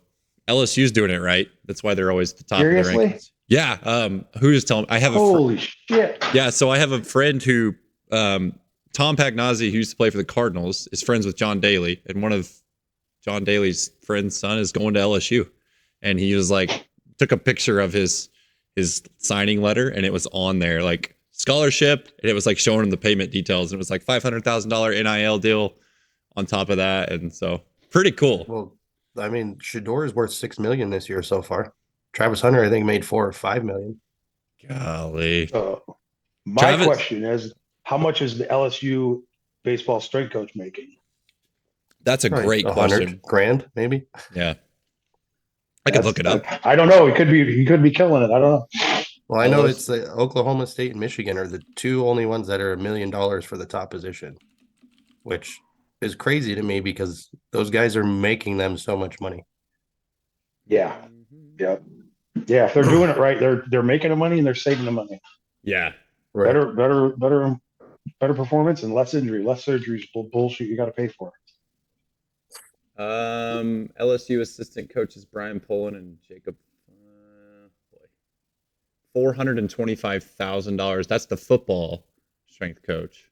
LSU's doing it right. That's why they're always at the top of the rankings. Yeah. Who just telling me? I have holy shit. Yeah. So I have a friend who, Tom Pagnazzi, who used to play for the Cardinals, is friends with John Daly, and one of John Daly's friend's son is going to LSU, and he was like, took a picture of his signing letter, and it was on there like scholarship, and it was like showing him the payment details, and it was like $500,000 NIL deal on top of that, and so pretty cool. Well, I mean, Shador is worth $6 million this year so far. Travis Hunter, I think, made $4 or $5 million. Golly. My question is, how much is the LSU baseball strength coach making? That's a great question. $100,000 maybe. Yeah. I could look it up. I don't know. He could be killing it. I don't know. Well, I know it's the Oklahoma State and Michigan are the two only ones that are $1 million for the top position, which is crazy to me because those guys are making them so much money. Yeah. Yeah. Yeah. If they're doing it right, they're making the money and they're saving the money. Yeah. Right. Better performance and less injury, less surgeries, bullshit you got to pay for. LSU assistant coaches Brian Pullen and Jacob $425,000. That's the football strength coach.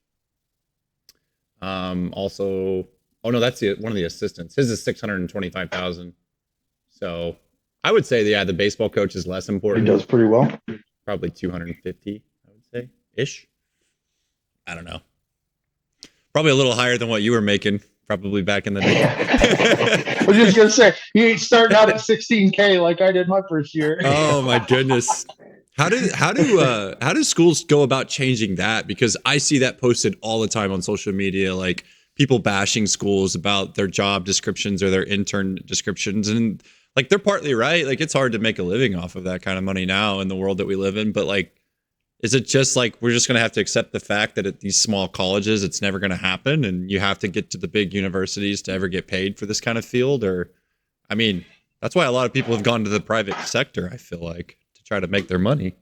Also, oh no, that's one of the assistants. His is $625,000. So I would say, yeah, the baseball coach is less important. He does pretty well. Probably 250, I would say, ish. I don't know. Probably a little higher than what you were making, probably back in the day. I was just gonna say, you ain't starting out at 16K like I did my first year. Oh my goodness. How do schools go about changing that? Because I see that posted all the time on social media, like people bashing schools about their job descriptions or their intern descriptions, and like they're partly right. Like it's hard to make a living off of that kind of money now in the world that we live in. But like, is it just like we're just going to have to accept the fact that at these small colleges it's never going to happen, and you have to get to the big universities to ever get paid for this kind of field? Or, I mean, that's why a lot of people have gone to the private sector, I feel like, to try to make their money.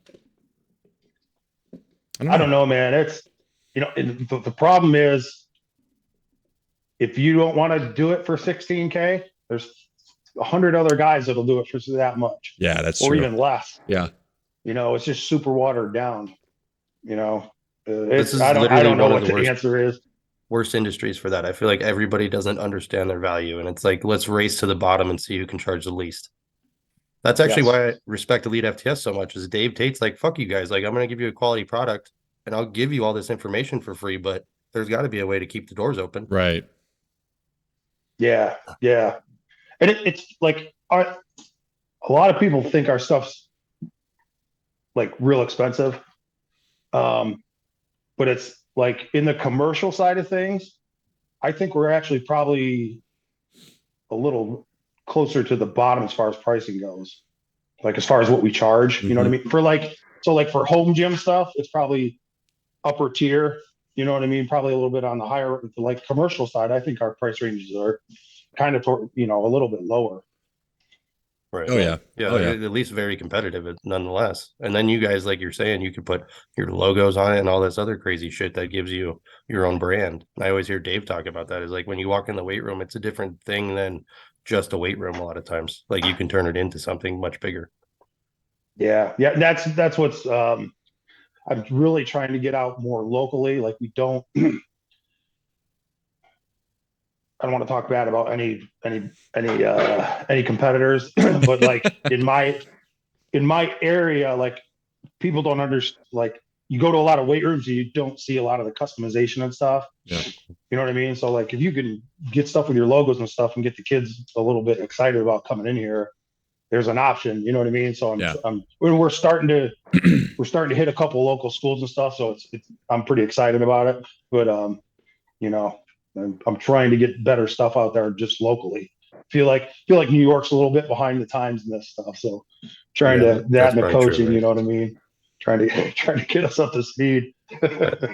I don't know, man. It's, the problem is if you don't want to do it for 16K, there's 100 other guys that'll do it for that much. Yeah, that's or true. even less. Yeah. It's just super watered down. I don't know what the answer is. Worst industries for that. I feel like everybody doesn't understand their value, and it's like, let's race to the bottom and see who can charge the least. That's actually why I respect EliteFTS so much. Is Dave Tate's like, fuck you guys. Like, I'm going to give you a quality product and I'll give you all this information for free, but there's got to be a way to keep the doors open. Right. Yeah. Yeah. And it's like, a lot of people think our stuff's like real expensive. But it's like in the commercial side of things, I think we're actually probably a little closer to the bottom as far as pricing goes. Like as far as what we charge, you know what I mean? For home gym stuff, it's probably upper tier, you know what I mean? Probably a little bit on the higher, like commercial side. I think our price ranges are kind of, a little bit lower. Right. Oh yeah. Yeah, Oh yeah. at least very competitive nonetheless. And then you guys, like you're saying, you can put your logos on it and all this other crazy shit that gives you your own brand. I always hear Dave talk about that. Is like when you walk in the weight room, it's a different thing than just a weight room a lot of times. Like you can turn it into something much bigger. Yeah, yeah. That's what's I'm really trying to get out more locally. Like we don't. I don't want to talk bad about any competitors, but like in my area, like people don't understand. Like you go to a lot of weight rooms and you don't see a lot of the customization and stuff. Yeah. You know what I mean? So like if you can get stuff with your logos and stuff and get the kids a little bit excited about coming in here, there's an option. You know what I mean? So Yeah. we're starting to hit a couple local schools and stuff. So it's I'm pretty excited about it. But you know, I'm trying to get better stuff out there just locally. Feel like New York's a little bit behind the times in this stuff. So trying Yeah, to that's and the probably true, coaching, right? you know what I mean? Trying to get us up to speed.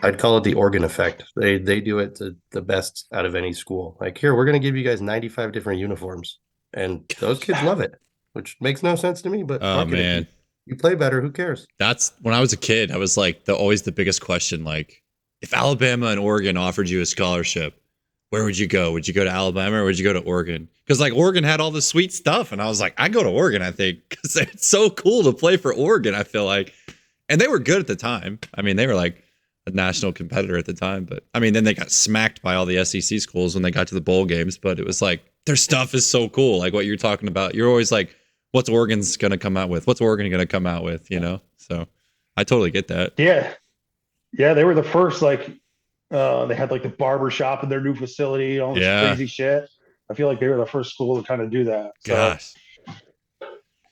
I'd call it the Oregon effect. They do it to the best out of any school. Like here, we're going to give you guys 95 different uniforms, and those kids love it, which makes no sense to me. But Oh fuck it, if man. you play better, who cares? That's when I was a kid, I was like always the biggest question, like if Alabama and Oregon offered you a scholarship, where would you go? Would you go to Alabama or would you go to Oregon? Because like Oregon had all the sweet stuff, and I was like, I go to Oregon, I think, because it's so cool to play for Oregon. I feel like, and they were good at the time. I mean, they were like a national competitor at the time, but I mean, then they got smacked by all the SEC schools when they got to the bowl games. But it was like their stuff is so cool, like what you're talking about. You're always like, what's Oregon's gonna come out with? What's Oregon gonna come out with? You know, so I totally get that. Yeah, they were the first. Like they had like the barber shop in their new facility, all this Yeah, crazy shit. I feel like they were the first school to kind of do that. So gosh,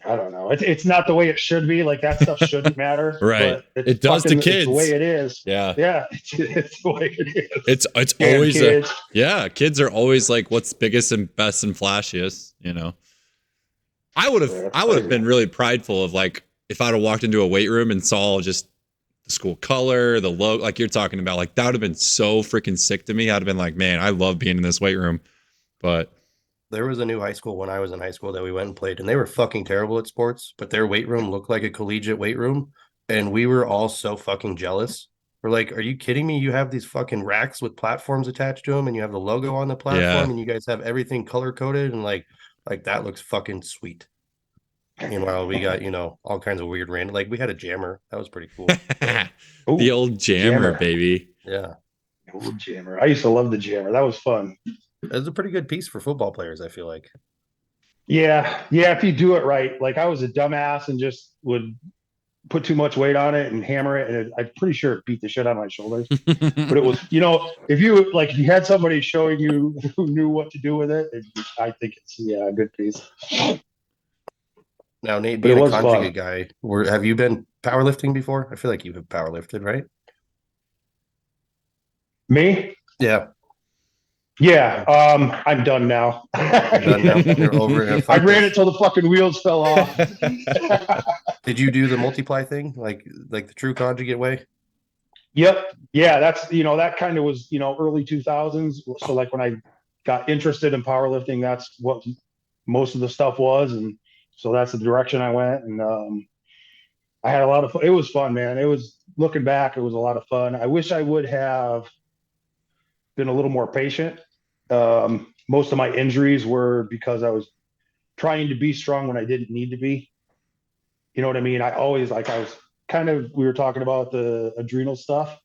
I don't know. It's not the way it should be. Like that stuff shouldn't matter, right? but it's It does to it's the way kids. it is. Yeah, Yeah, it's the way it is. it's Damn always kids. yeah. Kids are always like, what's biggest and best and flashiest? You know, Yeah, I would have been really prideful of like if I'd have walked into a weight room and saw just the school color, the logo, like you're talking about, like that would have been so freaking sick to me. I'd have been like, man, I love being in this weight room. But There was a new high school when I was in high school that we went and played, and they were fucking terrible at sports, but their weight room looked like a collegiate weight room. And we were all so fucking jealous. We're like, are you kidding me? You have these fucking racks with platforms attached to them, and you have the logo on the yeah, platform, and you guys have everything color coded, and like that looks fucking sweet. Meanwhile, we got, all kinds of weird random, like we had a jammer. That was pretty cool. But the Ooh, old jammer, jammer. baby. yeah, Old jammer. I used to love the jammer. That was fun. it was a pretty good piece for football players, I feel like. Yeah, yeah. If you do it right, like I was a dumbass and just would put too much weight on it and hammer it, and I'm pretty sure it beat the shit out of my shoulders. But it was, if you had somebody showing you who knew what to do with it, I think it's a good piece. Now, Nate, But it being a was conjugate fun. guy, have you been powerlifting before? I feel like you have powerlifted, right? Me? Yeah. Yeah. I'm done now. You're done now. You're over it. I Fuck ran it this. till the fucking wheels fell off. Did you do the multiply thing, like the true conjugate way? Yep. Yeah, that's that kind of was early 2000s. So like when I got interested in powerlifting, that's what most of the stuff was, and so that's the direction I went. And I had a lot of fun. It was fun, man. It was looking back, it was a lot of fun. I wish I would have been a little more patient. Most of my injuries were because I was trying to be strong when I didn't need to be. You know what I mean? I was kind of, we were talking about the adrenal stuff.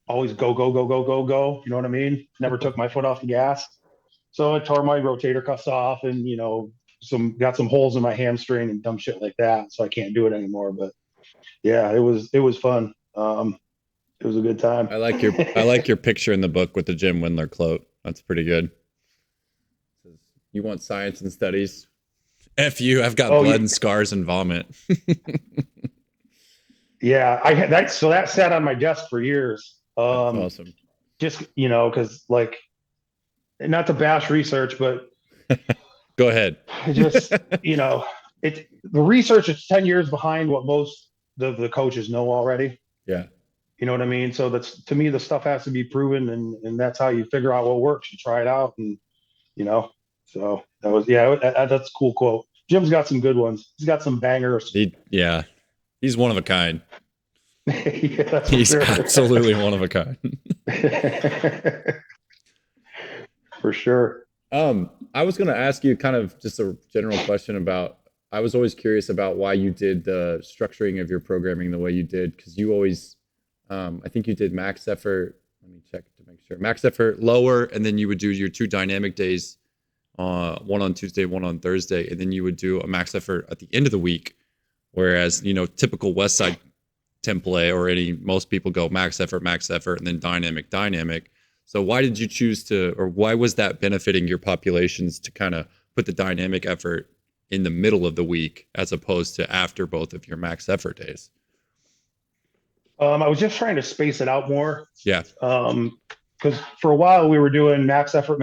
Always go, go, go, go, go, go. You know what I mean? Never took my foot off the gas. So I tore my rotator cuffs off and, got some holes in my hamstring and dumb shit like that. So I can't do it anymore. But yeah, it was fun. It was a good time. I like your picture in the book with the Jim Windler quote. That's pretty good. You want science and studies? F you, I've got Oh blood yeah, and scars and vomit. yeah. I had that. So that sat on my desk for years. That's awesome. Just because like, not to bash research, but Go ahead. just it the research is 10 years behind what most the coaches know already. Yeah. You know what I mean? So that's, to me, the stuff has to be proven, and that's how you figure out what works. You try it out, and so that was, that's a cool quote. Jim's got some good ones. He's got some bangers. Yeah, he's one of a kind. Yeah, He's absolutely one of a kind. For sure. I was going to ask you kind of just a general question about, I was always curious about why you did the structuring of your programming the way you did, because you always, I think you did max effort. Let me check to make sure. Max effort, lower, and then you would do your 2 dynamic days, one on Tuesday, one on Thursday, and then you would do a max effort at the end of the week. Whereas, typical West Side template or most people go max effort, and then dynamic. So why did you choose to, or why was that benefiting your populations to kind of put the dynamic effort in the middle of the week as opposed to after both of your max effort days? I was just trying to space it out more. Yeah. Because for a while we were doing max effort,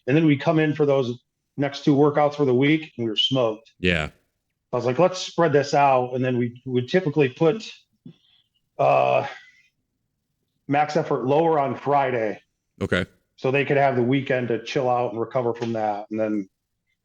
and then we come in for those next 2 workouts for the week and we were smoked. Yeah. I was like, let's spread this out. And then we would typically put max effort lower on Friday. Okay. So they could have the weekend to chill out and recover from that, and then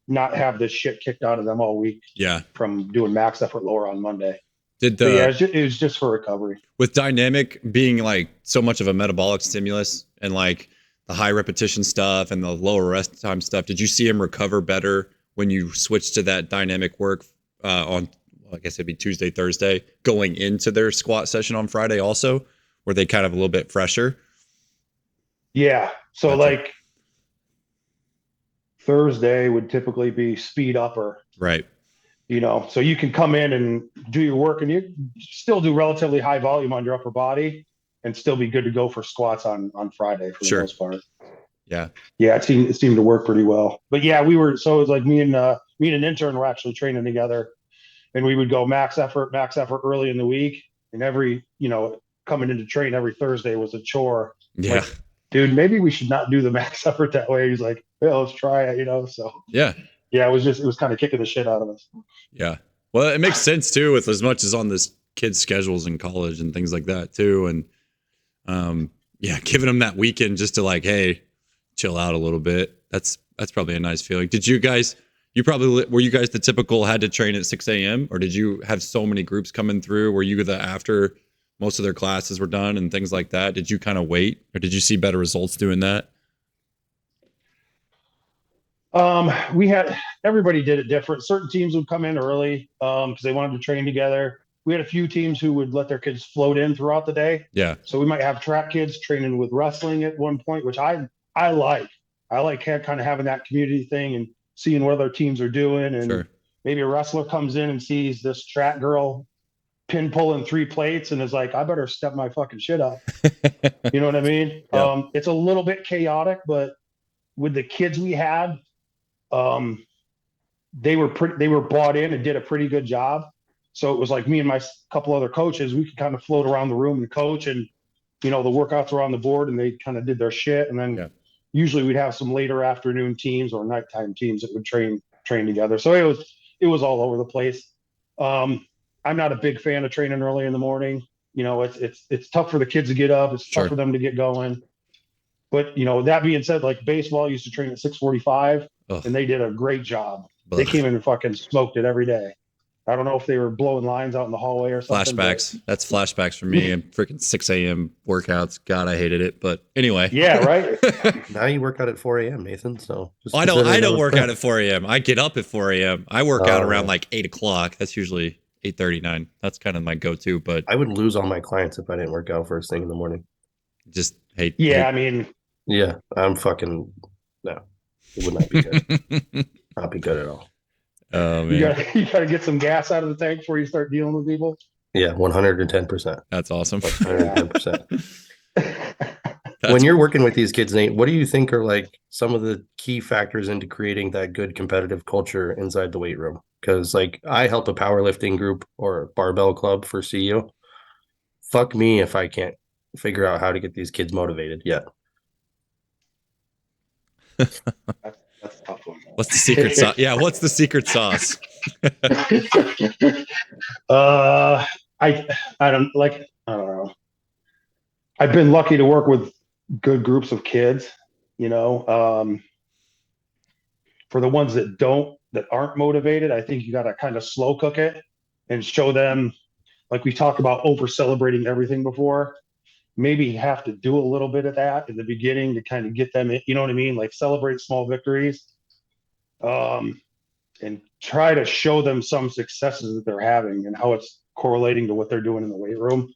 not have this shit kicked out of them all week. Yeah. From doing max effort lower on Monday. It was just for recovery. With dynamic being like so much of a metabolic stimulus and like the high repetition stuff and the lower rest time stuff, did you see him recover better when you switched to that dynamic work on, I guess it'd be Tuesday, Thursday, going into their squat session on Friday also? Were they kind of a little bit fresher? Yeah. So like Thursday would typically be speed upper. Right. So you can come in and do your work and you still do relatively high volume on your upper body and still be good to go for squats on Friday for the most part. Yeah. Yeah. It seemed to work pretty well. But yeah, it was like me and an intern were actually training together, and we would go max effort early in the week, and every, coming into train every Thursday was a chore. Yeah. Like, dude, maybe we should not do the max effort that way. He's like, well, let's try it, so. Yeah. Yeah, it was kind of kicking the shit out of us. Yeah. Well, it makes sense too, with as much as on this kids' schedules in college and things like that too. And giving them that weekend just to like, hey, chill out a little bit. That's probably a nice feeling. Did you guys, were you guys the typical had to train at 6 a.m. or did you have so many groups coming through? Were you the after most of their classes were done and things like that? Did you kind of wait, or did you see better results doing that? Everybody did it different. Certain teams would come in early because they wanted to train together. We had a few teams who would let their kids float in throughout the day. Yeah. So we might have track kids training with wrestling at one point, which I like. I like kind of having that community thing and seeing what other teams are doing. And maybe a wrestler comes in and sees this track girl pin pulling 3 plates and is like, I better step my fucking shit up. You know what I mean? Yeah. It's a little bit chaotic, but with the kids we had, they were bought in and did a pretty good job. So it was like me and my couple other coaches, we could kind of float around the room and coach, and the workouts were on the board and they kind of did their shit. And then usually we'd have some later afternoon teams or nighttime teams that would train together. So it was all over the place. I'm not a big fan of training early in the morning. It's tough for the kids to get up. It's tough for them to get going. But, that being said, like baseball used to train at 6:45 and they did a great job. They came in and fucking smoked it every day. I don't know if they were blowing lines out in the hallway or something. Flashbacks. That's flashbacks for me. And freaking 6 a.m. workouts. God, I hated it. But anyway. Yeah, right. Now you work out at 4 a.m., Nathan. So I don't work out at 4 a.m. I get up at 4 a.m. I work out around like 8 o'clock. That's usually 8:39. That's kind of my go-to. But I would lose all my clients if I didn't work out first thing in the morning. Just hate. Yeah, I mean. Yeah, I'm fucking no. It would not be good. Not be good at all. Oh man. You gotta get some gas out of the tank before you start dealing with people. Yeah, 110%. That's awesome. 110%. When you're working with these kids, Nate, what do you think are like some of the key factors into creating that good competitive culture inside the weight room? Because like I help a powerlifting group or a barbell club for CU. Fuck me if I can't figure out how to get these kids motivated yet. That's a tough one. What's the secret sauce? Yeah, what's the secret sauce? I don't know. I've been lucky to work with good groups of kids, for the ones that that aren't motivated, I think you got to kind of slow cook it and show them, like we talked about over celebrating everything before. Maybe you have to do a little bit of that in the beginning to kind of get them, you know what I mean? Like celebrate small victories, and try to show them some successes that they're having and how it's correlating to what they're doing in the weight room.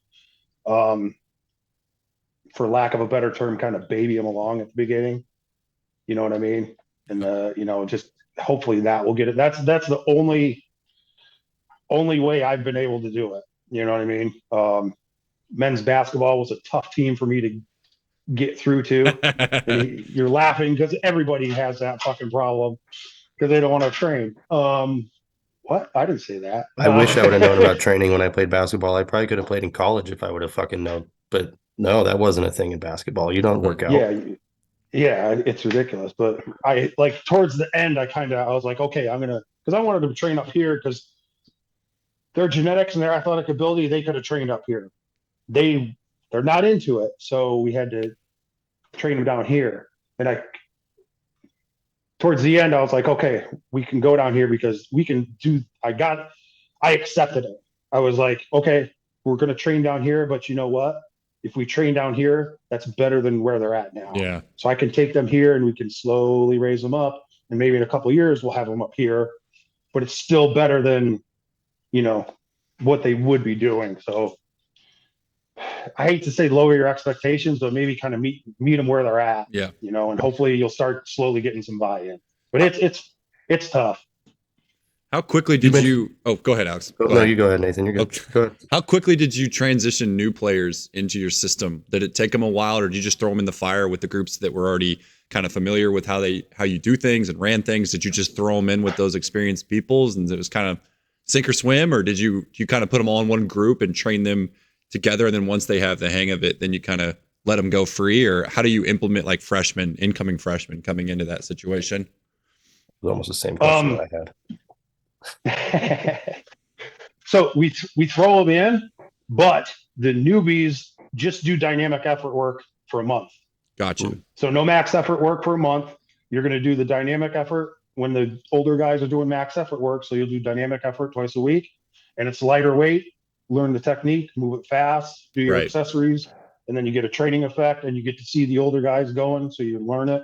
For lack of a better term, kind of baby them along at the beginning. You know what I mean? And just hopefully that will get it. That's the only way I've been able to do it. You know what I mean? Men's basketball was a tough team for me to get through to. And you're laughing because everybody has that fucking problem because they don't want to train. What? I didn't say that. I wish I would have known about training when I played basketball. I probably could have played in college if I would have fucking known. But no, that wasn't a thing in basketball. You don't work out. Yeah, it's ridiculous. But I like towards the end, I was like, okay, because I wanted to train up here because their genetics and their athletic ability, they could have trained up here. They're not into it, so we had to train them down here. And towards the end, I was like, okay, we can go down here because we can do. I accepted it. I was like, okay, we're going to train down here, but you know what? If we train down here, that's better than where they're at now. Yeah. So I can take them here and we can slowly raise them up. And maybe in a couple of years, we'll have them up here, but it's still better than, what they would be doing. So I hate to say lower your expectations, but maybe kind of meet them where they're at. Yeah. And hopefully you'll start slowly getting some buy-in. But it's tough. How quickly did you? Oh, go ahead, Alex. You go ahead, Nathan. You're good. Okay. Go ahead. How quickly did you transition new players into your system? Did it take them a while, or did you just throw them in the fire with the groups that were already kind of familiar with how you do things and ran things? Did you just throw them in with those experienced peoples, and it was kind of sink or swim, or did you kind of put them all in one group and train them together, and then once they have the hang of it, then you kind of let them go free? Or how do you implement like incoming freshmen coming into that situation? It was almost the same question that I had. So we throw them in, but the newbies just do dynamic effort work for a month. Gotcha. So no max effort work for a month. You're going to do the dynamic effort when the older guys are doing max effort work. So you'll do dynamic effort twice a week, and it's lighter weight. Learn the technique, move it fast, do your accessories, and then you get a training effect, and you get to see the older guys going, so you learn it.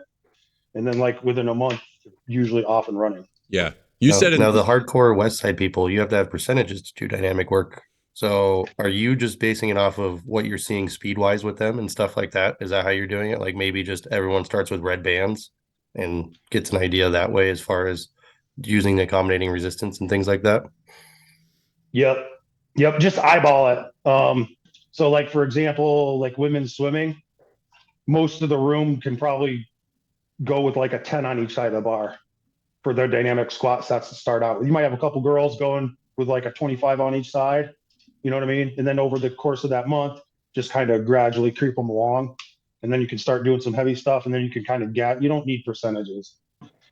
And then like within a month, usually off and running. Yeah. Now the hardcore West Side people, you have to have percentages to do dynamic work. So are you just basing it off of what you're seeing speed wise with them and stuff like that? Is that how you're doing it? Like maybe just everyone starts with red bands and gets an idea that way as far as using the accommodating resistance and things like that? Yep. Just eyeball it. So like, for example, like women's swimming, most of the room can probably go with like a 10 on each side of the bar for their dynamic squat sets to start out. You might have a couple girls going with like a 25 on each side. You know what I mean? And then over the course of that month, just kind of gradually creep them along. And then you can start doing some heavy stuff, and then you can kind of you don't need percentages.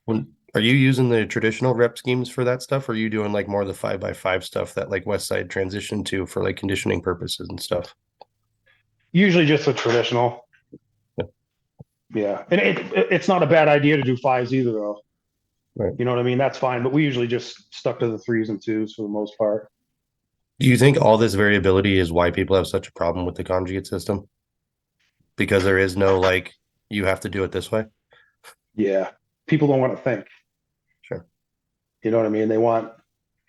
Are you using the traditional rep schemes for that stuff? Or are you doing like more of the 5x5 stuff that like West Side transitioned to for like conditioning purposes and stuff? Usually just the traditional. Yeah. And it's not a bad idea to do fives either though. Right. You know what I mean? That's fine. But we usually just stuck to the 3s and 2s for the most part. Do you think all this variability is why people have such a problem with the conjugate system? Because there is no like, you have to do it this way? Yeah. People don't want to think. Sure. You know what I mean? They want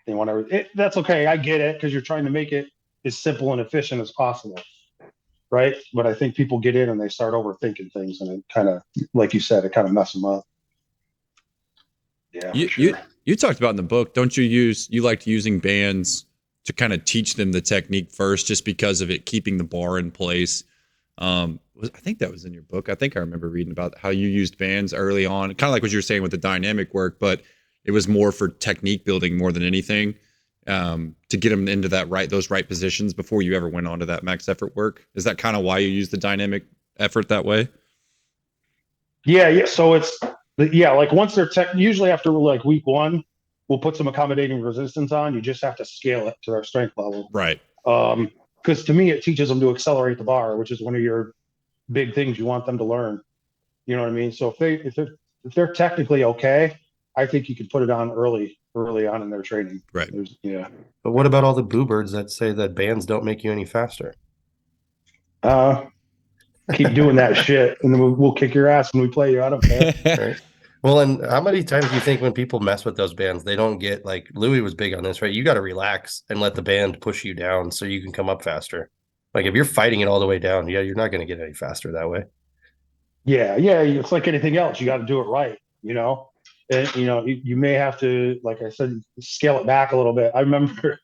everything. That's okay. I get it, because you're trying to make it as simple and efficient as possible. Right. But I think people get in and they start overthinking things, and it kind of, like you said, it kind of messes them up. Yeah. You talked about in the book, don't you liked using bands to kind of teach them the technique first, just because of it keeping the bar in place. I think that was in your book. I think I remember reading about how you used bands early on, kind of like what you were saying with the dynamic work, but it was more for technique building more than anything, to get them into those right positions before you ever went on to that max effort work. Is that kind of why you use the dynamic effort that way? Yeah. So like once they're usually after like week 1, we'll put some accommodating resistance on. You just have to scale it to their strength level. Right. Because to me, it teaches them to accelerate the bar, which is one of your big things you want them to learn. You know what I mean? So if they're technically okay, I think you can put it on early on in their training. Right. Yeah. But what about all the boo birds that say that bands don't make you any faster? Keep doing that shit, and then we'll kick your ass when we play you. I don't care. Right. Well, and how many times do you think when people mess with those bands, they don't get like Louis was big on this, right? You got to relax and let the band push you down so you can come up faster. Like if you're fighting it all the way down, yeah, you're not going to get any faster that way. Yeah, it's like anything else. You got to do it right, And you may have to, like I said, scale it back a little bit. I remember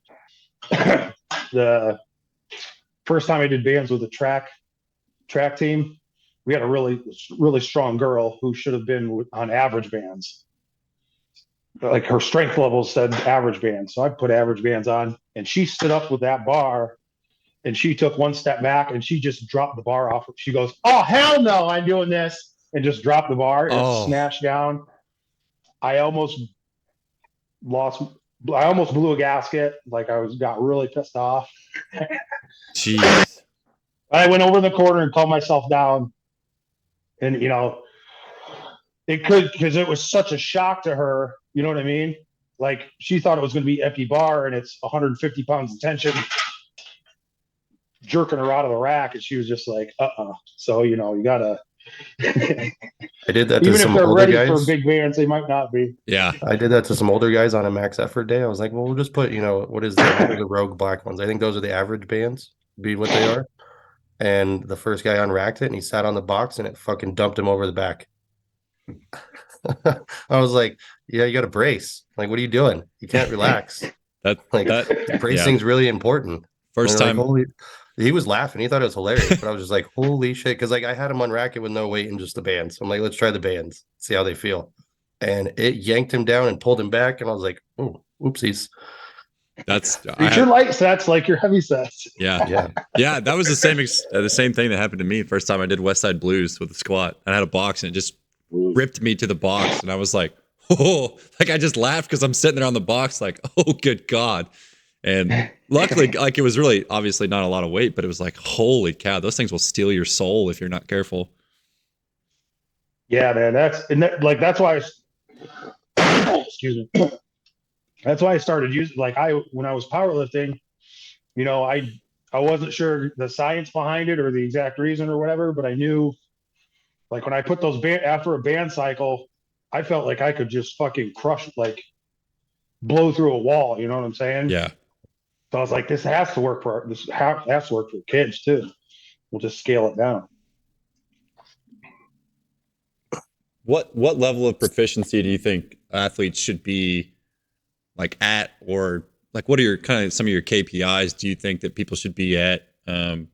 the first time I did bands with a track team. We had a really strong girl who should have been on average bands. Like her strength levels said average bands, so I put average bands on, and she stood up with that bar, and she took one step back, and she just dropped the bar off. She goes, "Oh hell no, I'm doing this," and just dropped the bar. And it smashed down. I almost blew a gasket. Like got really pissed off. Jeez. I went over in the corner and calmed myself down, and it could, because it was such a shock to her. You know what I mean? Like she thought it was going to be empty bar, and it's 150 pounds of tension jerking her out of the rack, and she was just like, So you gotta. I did that to even some if they're older ready guys. for big bands, they might not be. Yeah. I did that to some older guys on a max effort day. I was like, well, we'll just put, what are the rogue black ones? I think those are the average bands, be what they are. And the first guy unracked it, and he sat on the box, and it fucking dumped him over the back. I was like, yeah, you got to brace. Like, what are you doing? You can't relax. Bracing's really important. First time. Like, he was laughing. He thought it was hilarious, but I was just like, holy shit. Because like I had him unrack it with no weight and just the bands. So I'm like, let's try the bands, see how they feel. And it yanked him down and pulled him back. And I was like, oh, oopsies. Your light sets like your heavy sets. Yeah. That was the same thing that happened to me the first time I did West Side Blues with the squat. I had a box and it just ripped me to the box, and I was like, oh, like I just laughed because I'm sitting there on the box like, oh, good God. And luckily, like it was really obviously not a lot of weight, but it was like, holy cow, those things will steal your soul if you're not careful. Yeah, man, that's why excuse me. That's why I started using, when I was powerlifting, I wasn't sure the science behind it or the exact reason or whatever, but I knew, like when I put those after a band cycle, I felt like I could just fucking crush, like blow through a wall. You know what I'm saying? Yeah. So I was like, this has to work for kids too. We'll just scale it down. What level of proficiency do you think athletes should be like at, or like what are your kind of some of your KPIs do you think that people should be at to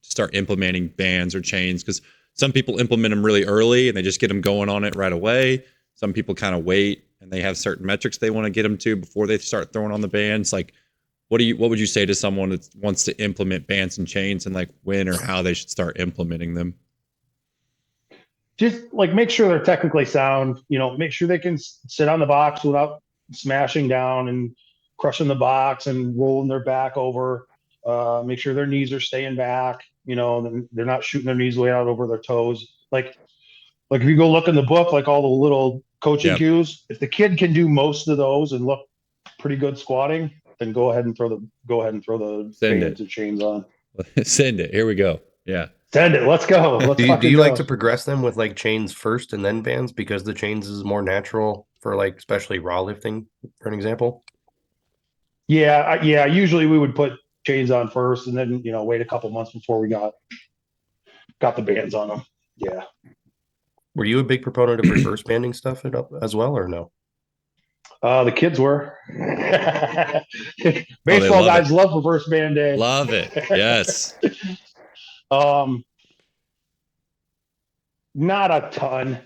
start implementing bands or chains? Because some people implement them really early and they just get them going on it right away. Some people kind of wait and they have certain metrics they want to get them to before they start throwing on the bands. Like, what would you say to someone that wants to implement bands and chains, and like when or how they should start implementing them? Just like make sure they're technically sound, make sure they can sit on the box without smashing down and crushing the box and rolling their back over. Make sure their knees are staying back, they're not shooting their knees way out over their toes. Like if you go look in the book, like all the little coaching cues, if the kid can do most of those and look pretty good squatting, then go ahead and throw the bands and chains on. Send it. Here we go. Yeah. Send it. Let's go. Do you like to progress them with like chains first and then bands, because the chains is more natural for like especially raw lifting, for an example? Yeah. Usually we would put chains on first, and then wait a couple months before we got the bands on them. Yeah. Were you a big proponent of reverse banding stuff as well, or no? The kids were. Baseball guys love reverse band day. Love it. Yes. Not a ton.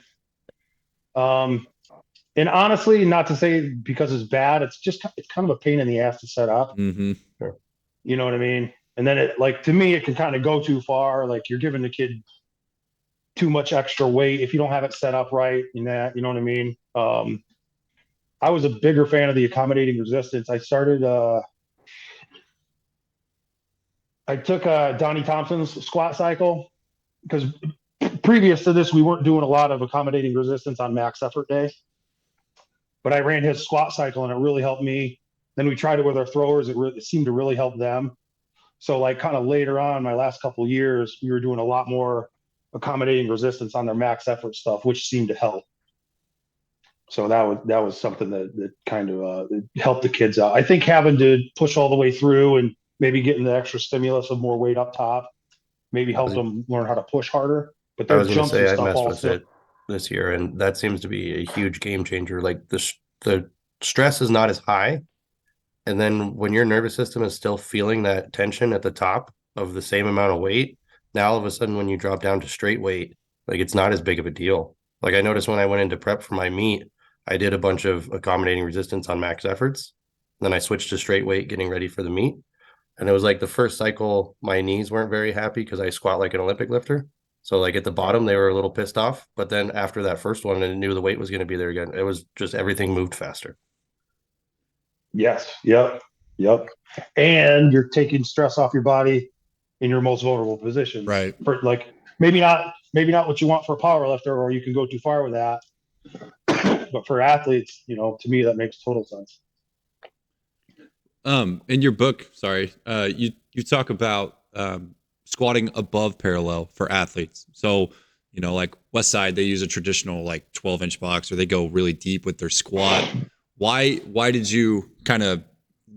And honestly, not to say because it's bad, it's kind of a pain in the ass to set up. Mm-hmm. Sure. You know what I mean? And then to me, it can kind of go too far. Like you're giving the kid too much extra weight if you don't have it set up right. You know what I mean? I was a bigger fan of the accommodating resistance. I took Donnie Thompson's squat cycle, because previous to this, we weren't doing a lot of accommodating resistance on max effort day. but I ran his squat cycle and it really helped me. Then we tried it with our throwers. It seemed to really help them. So like kind of later on, my last couple of years, we were doing a lot more accommodating resistance on their max effort stuff, which seemed to help. So that was something that kind of helped the kids out. I think having to push all the way through and maybe getting the extra stimulus of more weight up top maybe helped them learn how to push harder. But I their was going to jumps and say I stuff messed all with still. it this year, and that seems to be a huge game changer. Like the stress is not as high, and then when your nervous system is still feeling that tension at the top of the same amount of weight, now all of a sudden when you drop down to straight weight, like it's not as big of a deal. Like I noticed when I went into prep for my meet, I did a bunch of accommodating resistance on max efforts. Then I switched to straight weight getting ready for the meet. And it was like the first cycle, my knees weren't very happy because I squat like an Olympic lifter. So like at the bottom, they were a little pissed off. But then after that first one, and I knew the weight was going to be there again, it was just everything moved faster. Yes. Yep. Yep. And you're taking stress off your body in your most vulnerable positions. Right. For like maybe not what you want for a power lifter, or you can go too far with that. But for athletes, to me that makes total sense. In your book, sorry, you talk about squatting above parallel for athletes. So, like Westside, they use a traditional like 12-inch box, or they go really deep with their squat. Why did you kind of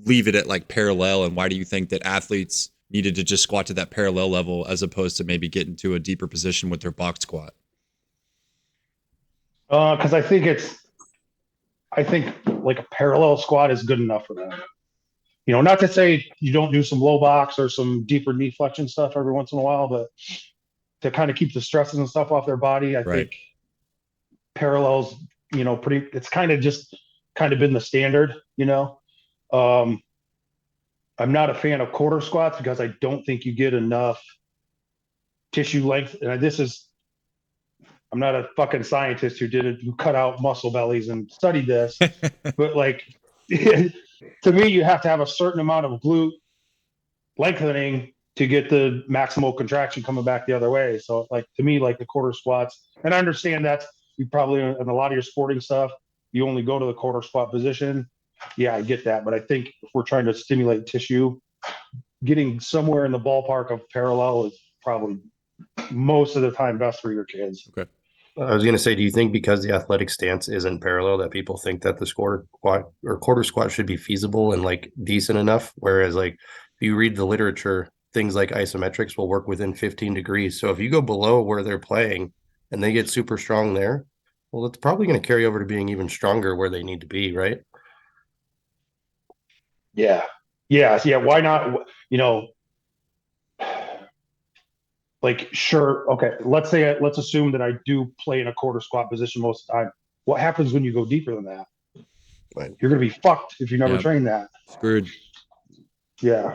leave it at like parallel, and why do you think that athletes needed to just squat to that parallel level as opposed to maybe get into a deeper position with their box squat? Because I think like a parallel squat is good enough for them. Not to say you don't do some low box or some deeper knee flexion stuff every once in a while, but to kind of keep the stresses and stuff off their body, I think parallels, it's kind of been the standard, I'm not a fan of quarter squats because I don't think you get enough tissue length. And I'm not a fucking scientist who cut out muscle bellies and studied this, but like, to me, you have to have a certain amount of glute lengthening to get the maximal contraction coming back the other way. So like, to me, like the quarter squats, and I understand that you probably, in a lot of your sporting stuff, you only go to the quarter squat position. Yeah, I get that. But I think if we're trying to stimulate tissue, getting somewhere in the ballpark of parallel is probably most of the time best for your kids. Okay. I was going to say, do you think because the athletic stance isn't parallel that people think that the quarter squat should be feasible and like decent enough? Whereas like if you read the literature, things like isometrics will work within 15 degrees. So if you go below where they're playing and they get super strong there, well, it's probably going to carry over to being even stronger where they need to be, right? Yeah. Why not? Like, sure. Okay. Let's assume that I do play in a quarter squat position most of the time. What happens when you go deeper than that? Right. You're going to be fucked if you never train that. Screwed. Yeah.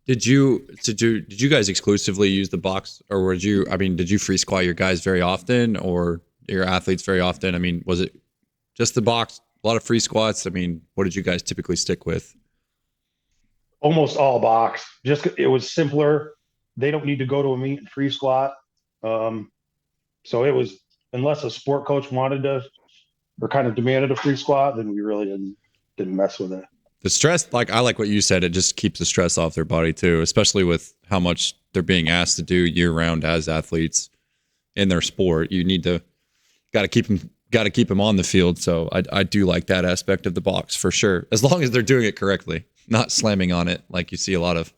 Did you guys exclusively use the box, or did you free squat your guys very often, or your athletes very often? I mean, was it just the box, a lot of free squats? I mean, what did you guys typically stick with? Almost all box. Just it was simpler. They don't need to go to a meet and free squat. So it was, unless a sport coach wanted to or kind of demanded a free squat, then we really didn't mess with it. The stress, like I like what you said, it just keeps the stress off their body too, especially with how much they're being asked to do year round as athletes in their sport. You need to got to keep them on the field. So I do like that aspect of the box for sure, as long as they're doing it correctly, not slamming on it like you see a lot of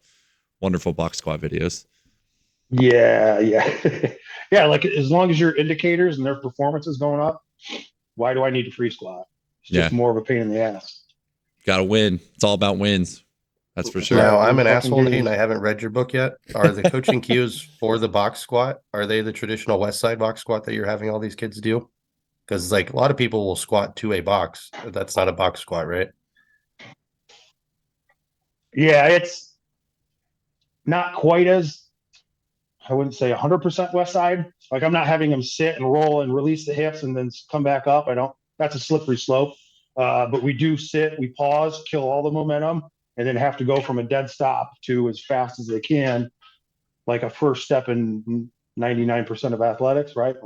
wonderful box squat videos. Yeah. Yeah. Like as long as your indicators and their performance is going up, why do I need to free squat? It's just more of a pain in the ass. Got to win. It's all about wins. That's for sure. Now, I'm an asshole, Nate, and I haven't read your book yet. Are the coaching cues for the box squat, are they the traditional West Side box squat that you're having all these kids do? Because like a lot of people will squat to a box. That's not a box squat, right? Yeah, it's not quite as, I wouldn't say 100% West Side. Like I'm not having them sit and roll and release the hips and then come back up. That's a slippery slope. But we do sit, we pause, kill all the momentum, and then have to go from a dead stop to as fast as they can, like a first step in 99% of athletics, right?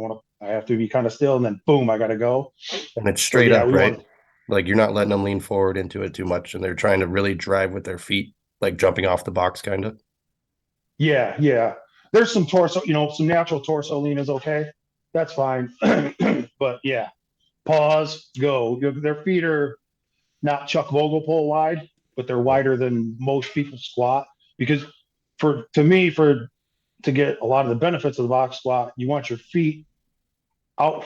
I have to be kind of still, and then boom, I got to go. And it's straight yeah, up, right? Like you're not letting them lean forward into it too much, and they're trying to really drive with their feet, like jumping off the box, kind of. Yeah, yeah. There's some torso, some natural torso lean is okay. That's fine. But yeah, pause, go. Their feet are not Chuck Vogelpohl wide, but they're wider than most people squat. Because to get a lot of the benefits of the box squat, you want your feet out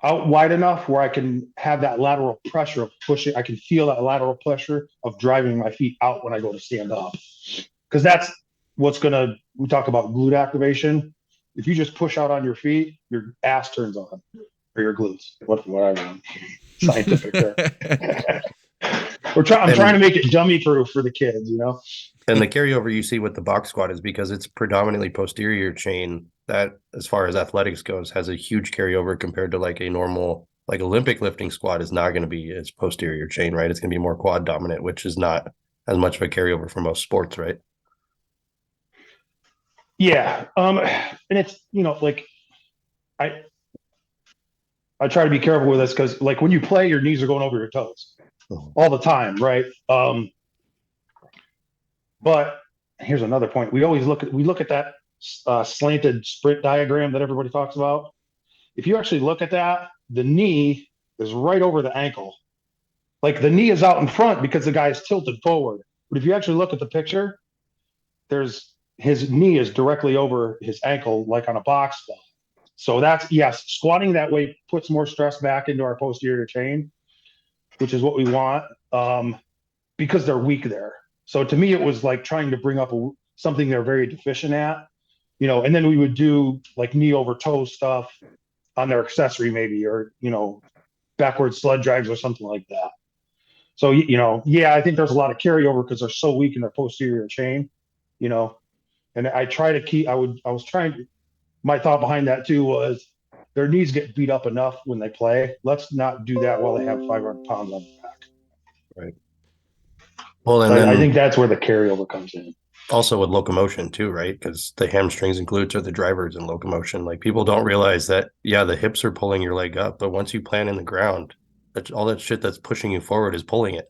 out wide enough where I can have that lateral pressure of pushing. I can feel that lateral pressure of driving my feet out when I go to stand up. Because that's we talk about glute activation. If you just push out on your feet, your ass turns on, or your glutes, whatever scientific term. I'm trying to make it dummy proof for the kids, And the carryover you see with the box squat is because it's predominantly posterior chain that, as far as athletics goes, has a huge carryover compared to like a normal, like Olympic lifting squat is not going to be as posterior chain, right? It's going to be more quad dominant, which is not as much of a carryover for most sports, right? Yeah. And it's, like I try to be careful with this because like when you play, your knees are going over your toes all the time, right? But here's another point. We look at that slanted sprint diagram that everybody talks about. If you actually look at that, the knee is right over the ankle. Like the knee is out in front because the guy is tilted forward. But if you actually look at the picture, his knee is directly over his ankle, like on a box squat. So squatting that way puts more stress back into our posterior chain, which is what we want, because they're weak there. So to me, it was like trying to bring up something they're very deficient at, and then we would do like knee over toe stuff on their accessory maybe, or, backward sled drives or something like that. So, I think there's a lot of carryover because they're so weak in their posterior chain, and I try to keep, my thought behind that too was their knees get beat up enough when they play. Let's not do that while they have 500 pounds on their back. Right. Well, and so then I think that's where the carryover comes in. Also with locomotion too, right? Because the hamstrings and glutes are the drivers in locomotion. Like people don't realize that, yeah, the hips are pulling your leg up, but once you plant in the ground, that's all that shit that's pushing you forward is pulling it.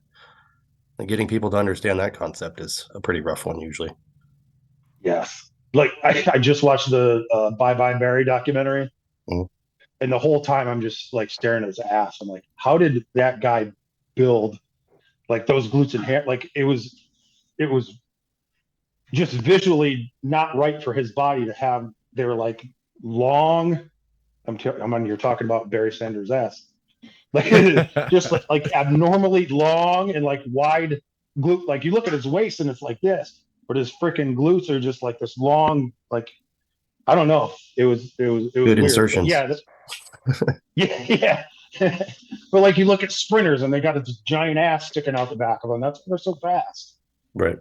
And getting people to understand that concept is a pretty rough one usually. Yes. Like I just watched the Bye Bye Barry documentary. Mhm. And the whole time I'm just like staring at his ass. I'm like, how did that guy build like those glutes and hair? Like it was just visually not right for his body to have. They were like long. You're talking about Barry Sanders' ass, like just like abnormally long and like wide glute. Like you look at his waist and it's like this, but his freaking glutes are just like this long. Like I don't know. It was Good weird. insertions. Yeah. But like you look at sprinters and they got this giant ass sticking out the back of them. That's why they're so fast. Right.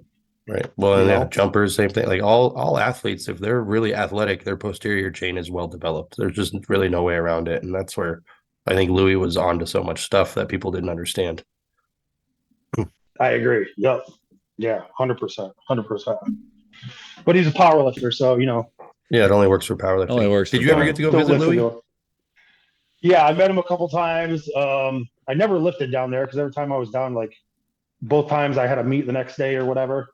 Right. Well, and yeah, jumpers, same thing. Like all athletes, if they're really athletic, their posterior chain is well developed. There's just really no way around it. And that's where I think Louis was onto so much stuff that people didn't understand. I agree. Yep. Yeah, 100%. 100%. But he's a power lifter, so Yeah, it only works for powerlifting. Only works. Did you ever get to go visit Louis? Yeah, I met him a couple times. I never lifted down there because every time I was down, like both times I had to meet the next day or whatever.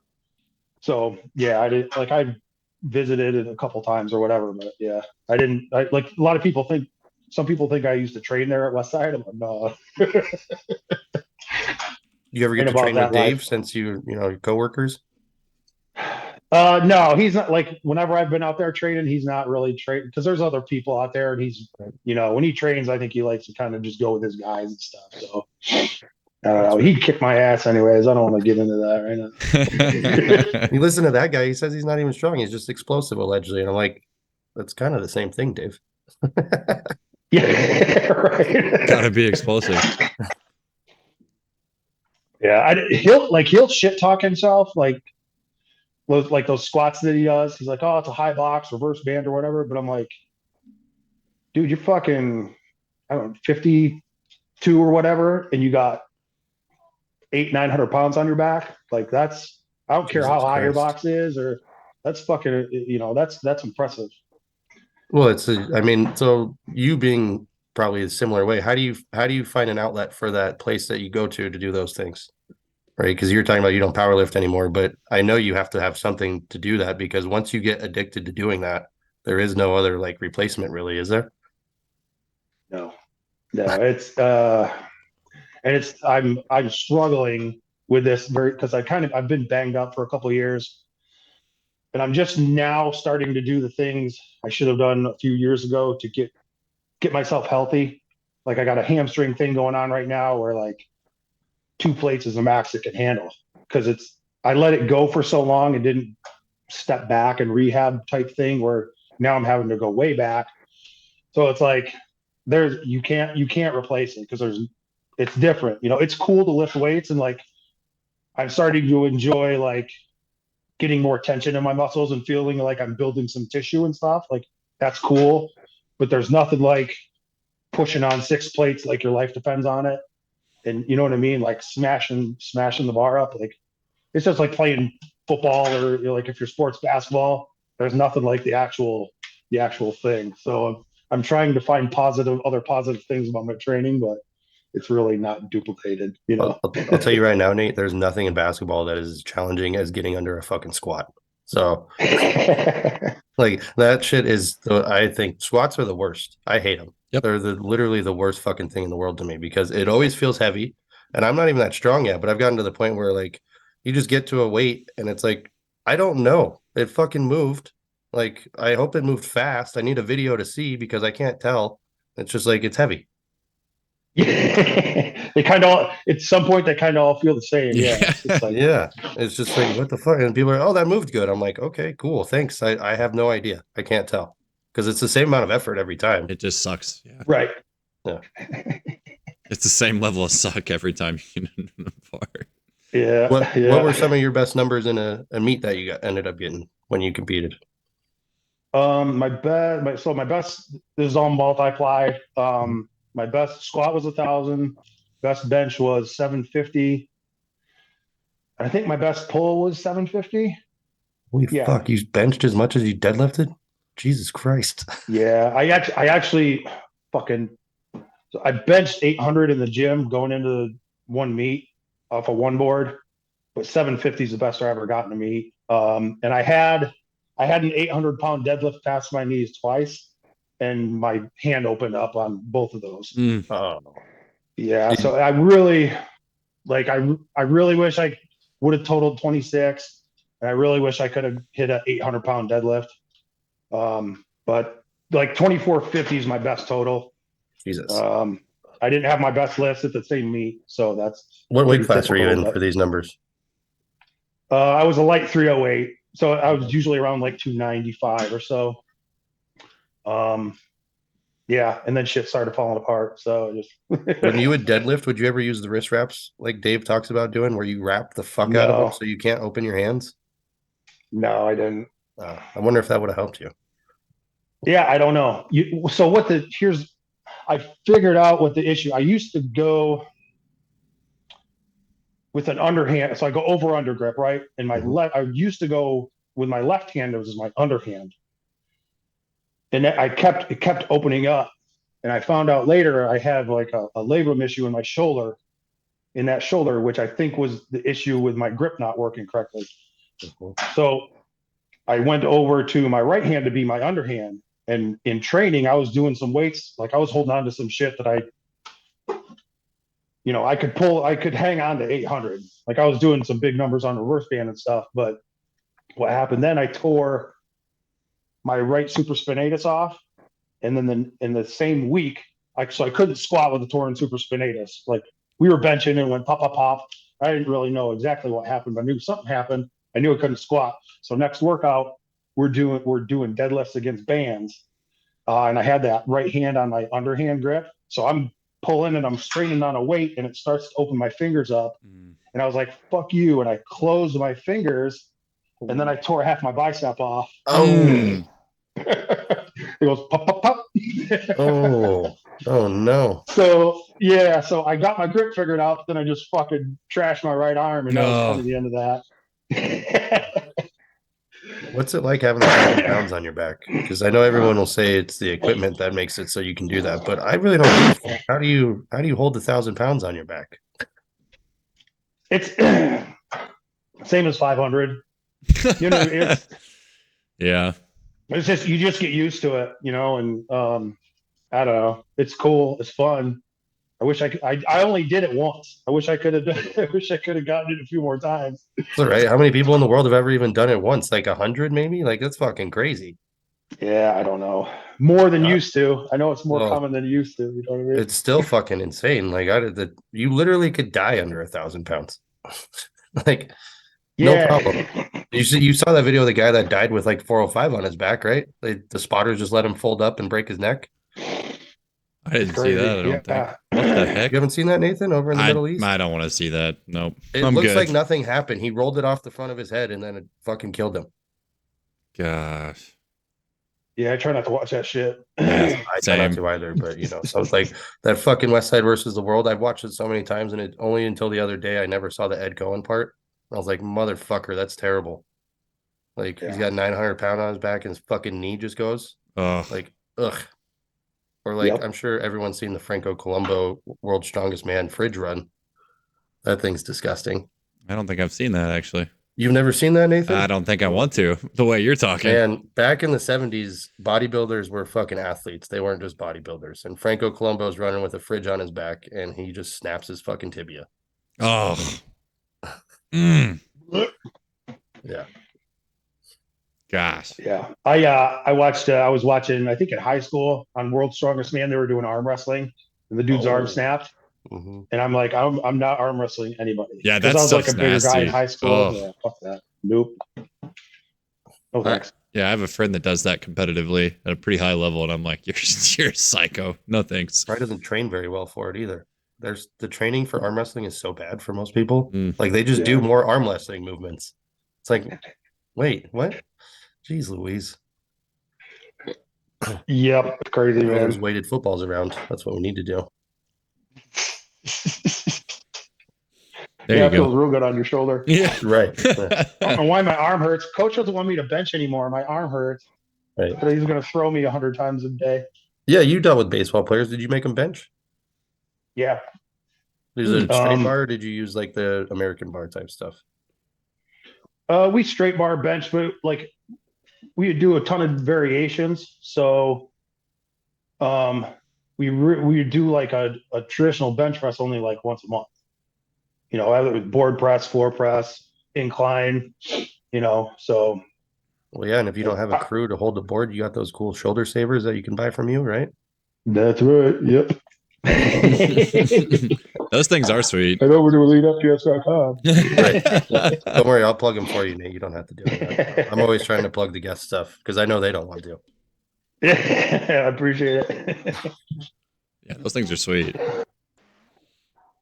So yeah, I visited it a couple times or whatever, but yeah, I didn't. Like a lot of people think. Some people think I used to train there at Westside. I'm like, no. You ever get to train with Dave since your coworkers? No, he's not. Like whenever I've been out there training, he's not really training because there's other people out there, and he's when he trains, I think he likes to kind of just go with his guys and stuff. So I don't know. He'd kick my ass anyways. I don't want to get into that right now. You listen to that guy. He says he's not even strong. He's just explosive, allegedly. And I'm like, that's kind of the same thing, Dave. Yeah, right. Gotta be explosive. Yeah, he'll shit talk himself like those squats that he does. He's like, oh, it's a high box, reverse band or whatever. But I'm like, dude, you're fucking, I don't know, 52 or whatever, and you got 900 pounds on your back. Like I don't care how high your box is, or that's fucking, that's impressive. Well, I mean, so you being probably a similar way, how do you find an outlet for that place that you go to do those things? Right? Because you're talking about you don't power lift anymore, but I know you have to have something to do that because once you get addicted to doing that, there is no other like replacement really, is there? No, no, I'm struggling with this very because I've been banged up for a couple of years, and I'm just now starting to do the things I should have done a few years ago to get myself healthy. Like I got a hamstring thing going on right now where like 2 plates is the max it can handle because I let it go for so long and didn't step back and rehab type thing where now I'm having to go way back. So it's like you can't replace it because it's different. It's cool to lift weights and like I'm starting to enjoy like getting more tension in my muscles and feeling like I'm building some tissue and stuff. Like that's cool. But there's nothing like pushing on 6 plates like your life depends on it. And you know what I mean? Like smashing the bar up. Like it's just like playing football or like if you're sports basketball, there's nothing like the actual thing. So I'm trying to find other positive things about my training, but it's really not duplicated, I'll tell you right now, Nate, there's nothing in basketball that is as challenging as getting under a fucking squat. So like that shit I think squats are the worst. I hate them. Yep. They're literally the worst fucking thing in the world to me because it always feels heavy. And I'm not even that strong yet, but I've gotten to the point where like you just get to a weight and it's like, I don't know. It fucking moved. Like, I hope it moved fast. I need a video to see because I can't tell. It's just like it's heavy. They kind of at some point they kind of all feel the same. Yeah. It's just like, Yeah. It's just like, what the fuck? And people are, oh, that moved good. I'm like, okay, cool. Thanks. I have no idea. I can't tell. Because it's the same amount of effort every time. It just sucks. Yeah. right. Yeah. It's the same level of suck every time you get in a bar. Yeah. What were some of your best numbers in a meet that you ended up getting when you competed? My best, this is all multiply. My best squat was 1,000. Best bench was 750. I think my best pull was 750. Holy Yeah. fuck, you benched as much as you deadlifted? Jesus Christ. Yeah. I actually fucking, so I benched 800 in the gym going into one meet off of one board, but 750 is the best I ever gotten to meet. And I had an 800-pound deadlift past my knees twice, and my hand opened up on both of those. Oh. Yeah, so I really I really wish I would have totaled 26, and I really wish I could have hit an 800-pound deadlift. But like 2450 is my best total. Jesus. I didn't have my best lifts at the same meet, so that's What weight pretty class were you in typical, for these numbers? I was a light 308, so I was usually around like 295 or so. Yeah, and then shit started falling apart. So just When you would deadlift, would you ever use the wrist wraps like Dave talks about doing, where you wrap the fuck out of them No, so you can't open your hands? no, I didn't. I wonder if that would have helped you. Yeah, I don't know. I figured out what the issue. I used to go with an underhand, so I go over under grip, right? And my left, I used to go with my left hand. It was my underhand, and it kept opening up. And I found out later I had like a labrum issue in my shoulder, in that shoulder, which I think was the issue with my grip not working correctly. So I went over to my right hand to be my underhand. And in training, I was doing some weights, like I was holding on to some shit that I could hang on to 800. Like I was doing some big numbers on the reverse band and stuff. But what happened then, I tore my right supraspinatus off. And then in the same week, so I couldn't squat with a torn supraspinatus. Like we were benching and it went pop, pop, pop. I didn't really know exactly what happened, but I knew something happened. I knew I couldn't squat. So next workout, we're doing deadlifts against bands. And I had that right hand on my underhand grip. So I'm pulling and I'm straining on a weight and it starts to open my fingers up. And I was like, fuck you. And I closed my fingers and then I tore half my bicep off. Oh. It goes pop, pop, pop. Oh no. So yeah, so I got my grip figured out, then I just fucking trashed my right arm, and that was kind of the end of that. What's it like having 1,000 pounds on your back? Because I know everyone will say it's the equipment that makes it so you can do that, but I really don't give a fuck. How do you hold 1,000 pounds on your back? It's same as 500. You know, Yeah. it's just you just get used to it, you know, and I don't know. It's cool. It's fun. I wish I could. I only did it once. I wish I could have. I wish I could have gotten it a few more times. It's all right. How many people in the world have ever even done it once? Like 100, maybe? Like that's fucking crazy. Yeah, I don't know. More than Uh, used to. I know it's more well, common than used to. You know what I mean? it's still fucking insane. Like you literally could die under 1,000 pounds. Like no problem. Yeah. You saw that video of the guy that died with like 405 on his back, right? The spotters just let him fold up and break his neck. I didn't see Crazy. that, I don't think. Yeah. What the heck? You haven't seen that, Nathan, over in the Middle East? I don't want to see that. Nope. It I'm looks good. like nothing happened. He rolled it off the front of his head and then it fucking killed him. Gosh. Yeah, I try not to watch that shit. Yeah, I try not to either, but you know, so it's like that fucking West Side versus the World. I've watched it so many times, and it only until the other day I never saw the Ed Cohen part. I was like, motherfucker, that's terrible. Like he's got 900 pounds on his back, and his fucking knee just goes. Oh, Like, ugh. Or like, Yep. I'm sure everyone's seen the Franco Colombo World's Strongest Man fridge run. That thing's disgusting. I don't think I've seen that actually. You've never seen that, Nathan? I don't think I want to. The way you're talking. Man, back in the 70s, bodybuilders were fucking athletes. They weren't just bodybuilders. And Franco Colombo's running with a fridge on his back, and he just snaps his fucking tibia. Oh. Mm. Yeah. Gosh. Yeah. I watched. I was watching. I think in high school on World's Strongest Man, they were doing arm wrestling, and the dude's arm snapped. Mm-hmm. And I'm like, I'm not arm wrestling anybody. Yeah, that's I was like a bigger nasty. guy in high school. Oh. Yeah, fuck that. Nope. No thanks. Yeah, I have a friend that does that competitively at a pretty high level, and I'm like, you're a psycho. No thanks. Probably doesn't train very well for it either. There's the training for arm wrestling is so bad for most people. Like they just do more arm wrestling movements. It's like, wait, what? Jeez Louise. Yep, crazy man. There's weighted footballs around. That's what we need to do. There you it go. feels real good on your shoulder. Yeah. Right. I don't know why my arm hurts. Coach doesn't want me to bench anymore. My arm hurts. Right. But he's going to throw me 100 times a day. Yeah, you dealt with baseball players. Did you make them bench? Yeah. Is it a straight bar, or did you use like the American bar type stuff? We straight bar bench, but like we do a ton of variations. So we do like a traditional bench press only like once a month. You know, either with board press, floor press, incline, you know, so. Well, yeah, and if you don't have a crew to hold the board, you got those cool shoulder savers that you can buy from you, right? That's right. Yep. Those things are sweet. Head over to EliteFTS.com. Right. Don't worry, I'll plug them for you, Nate. You don't have to do it. I'm always trying to plug the guest stuff because I know they don't want to. Yeah, I appreciate it. Yeah, those things are sweet.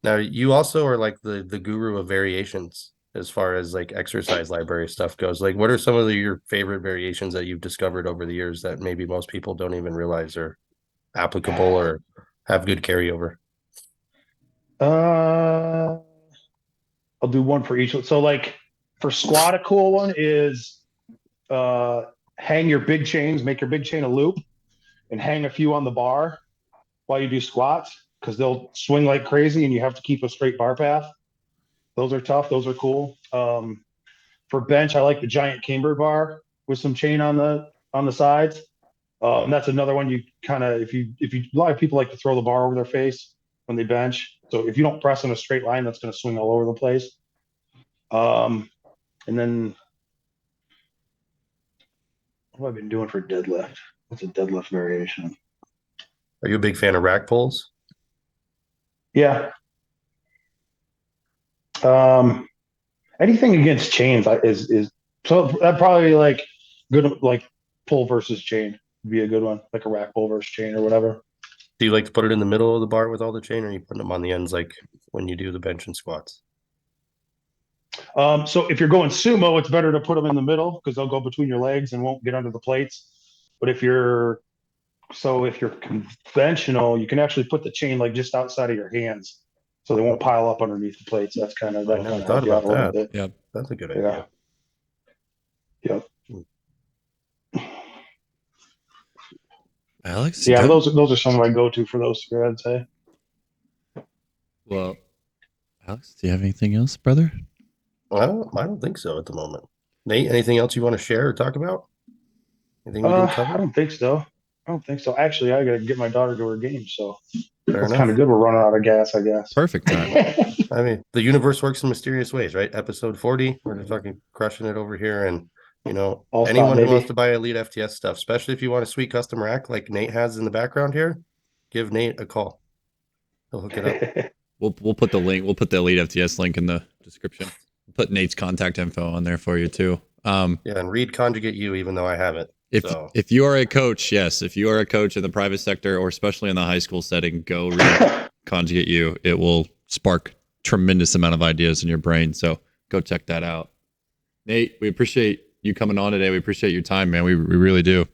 Now, you also are like the guru of variations as far as like exercise library stuff goes. Like, what are some of your favorite variations that you've discovered over the years that maybe most people don't even realize are applicable or have good carryover? I'll do one for each. So like for squat, a cool one is hang your big chains, make your big chain a loop and hang a few on the bar while you do squats because they'll swing like crazy and you have to keep a straight bar path. Those are tough. Those are cool. For bench, I like the giant camber bar with some chain on the sides. And that's another one you kind of, if you, a lot of people like to throw the bar over their face when they bench. So if you don't press in a straight line, that's going to swing all over the place. And then what have I been doing for deadlift? What's a deadlift variation? Are you a big fan of rack pulls? Yeah. Anything against chains is so that probably like good, like pull versus chain would be a good one, like a rack pull versus chain or whatever. Do you like to put it in the middle of the bar with all the chain, or are you putting them on the ends like when you do the bench and squats? So if you're going sumo, it's better to put them in the middle because they'll go between your legs and won't get under the plates. But if you're conventional, you can actually put the chain like just outside of your hands, so they won't pile up underneath the plates. I never thought about that. Yep, that's a good idea. Yep. Alex? Yeah, those are some of my go-to for those three, I'd say. Well, Alex, do you have anything else, brother? Well, I don't think so at the moment. Nate, anything else you want to share or talk about? Anything we didn't cover? I don't think so. Actually, I gotta get my daughter to her game, so Fair that's enough. kind of good. We're running out of gas, I guess. Perfect time. I mean, the universe works in mysterious ways, right? Episode 40, we're just fucking crushing it over here. And, you know, All anyone stop, who wants baby. to buy Elite FTS stuff, especially if you want a sweet custom rack like Nate has in the background here, give Nate a call. He'll hook it up. We'll put the link. We'll put the Elite FTS link in the description. We'll put Nate's contact info on there for you too. Yeah, and read ConjugateU, even though I haven't. If you are a coach, yes, if you are a coach in the private sector or especially in the high school setting, go read ConjugateU. It will spark tremendous amount of ideas in your brain. So go check that out. Nate, we appreciate you coming on today. We appreciate your time, man. We really do.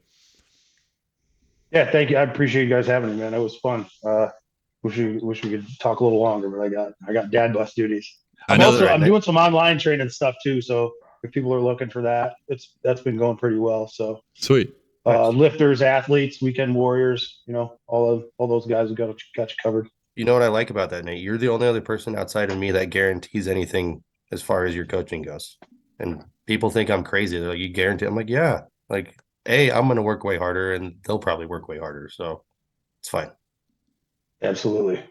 Yeah, thank you. I appreciate you guys having me, man. It was fun. Wish we could talk a little longer, but I got dad bus duties. I'm doing some online training stuff too. So if people are looking for that, that's been going pretty well. So sweet. Lifters, athletes, weekend warriors, you know, all those guys have got you covered. You know what I like about that, Nate? You're the only other person outside of me that guarantees anything as far as your coaching goes. And people think I'm crazy. They're like, you guarantee? I'm like, yeah. Like, I'm going to work way harder, and they'll probably work way harder. So it's fine. Absolutely.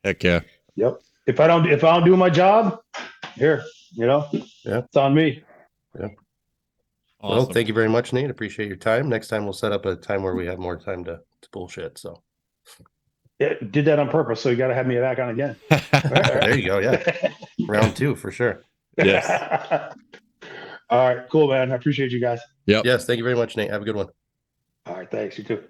Heck yeah. Yep. If I don't do my job, here, you know, it's on me. Yeah. Awesome. Well, thank you very much, Nate. Appreciate your time. Next time we'll set up a time where we have more time to bullshit. So yeah, did that on purpose. So you got to have me back on again. There you go. Yeah. Round 2 for sure. Yes. All right. Cool, man. I appreciate you guys. Yep. Yes. Thank you very much, Nate. Have a good one. All right. Thanks. You too.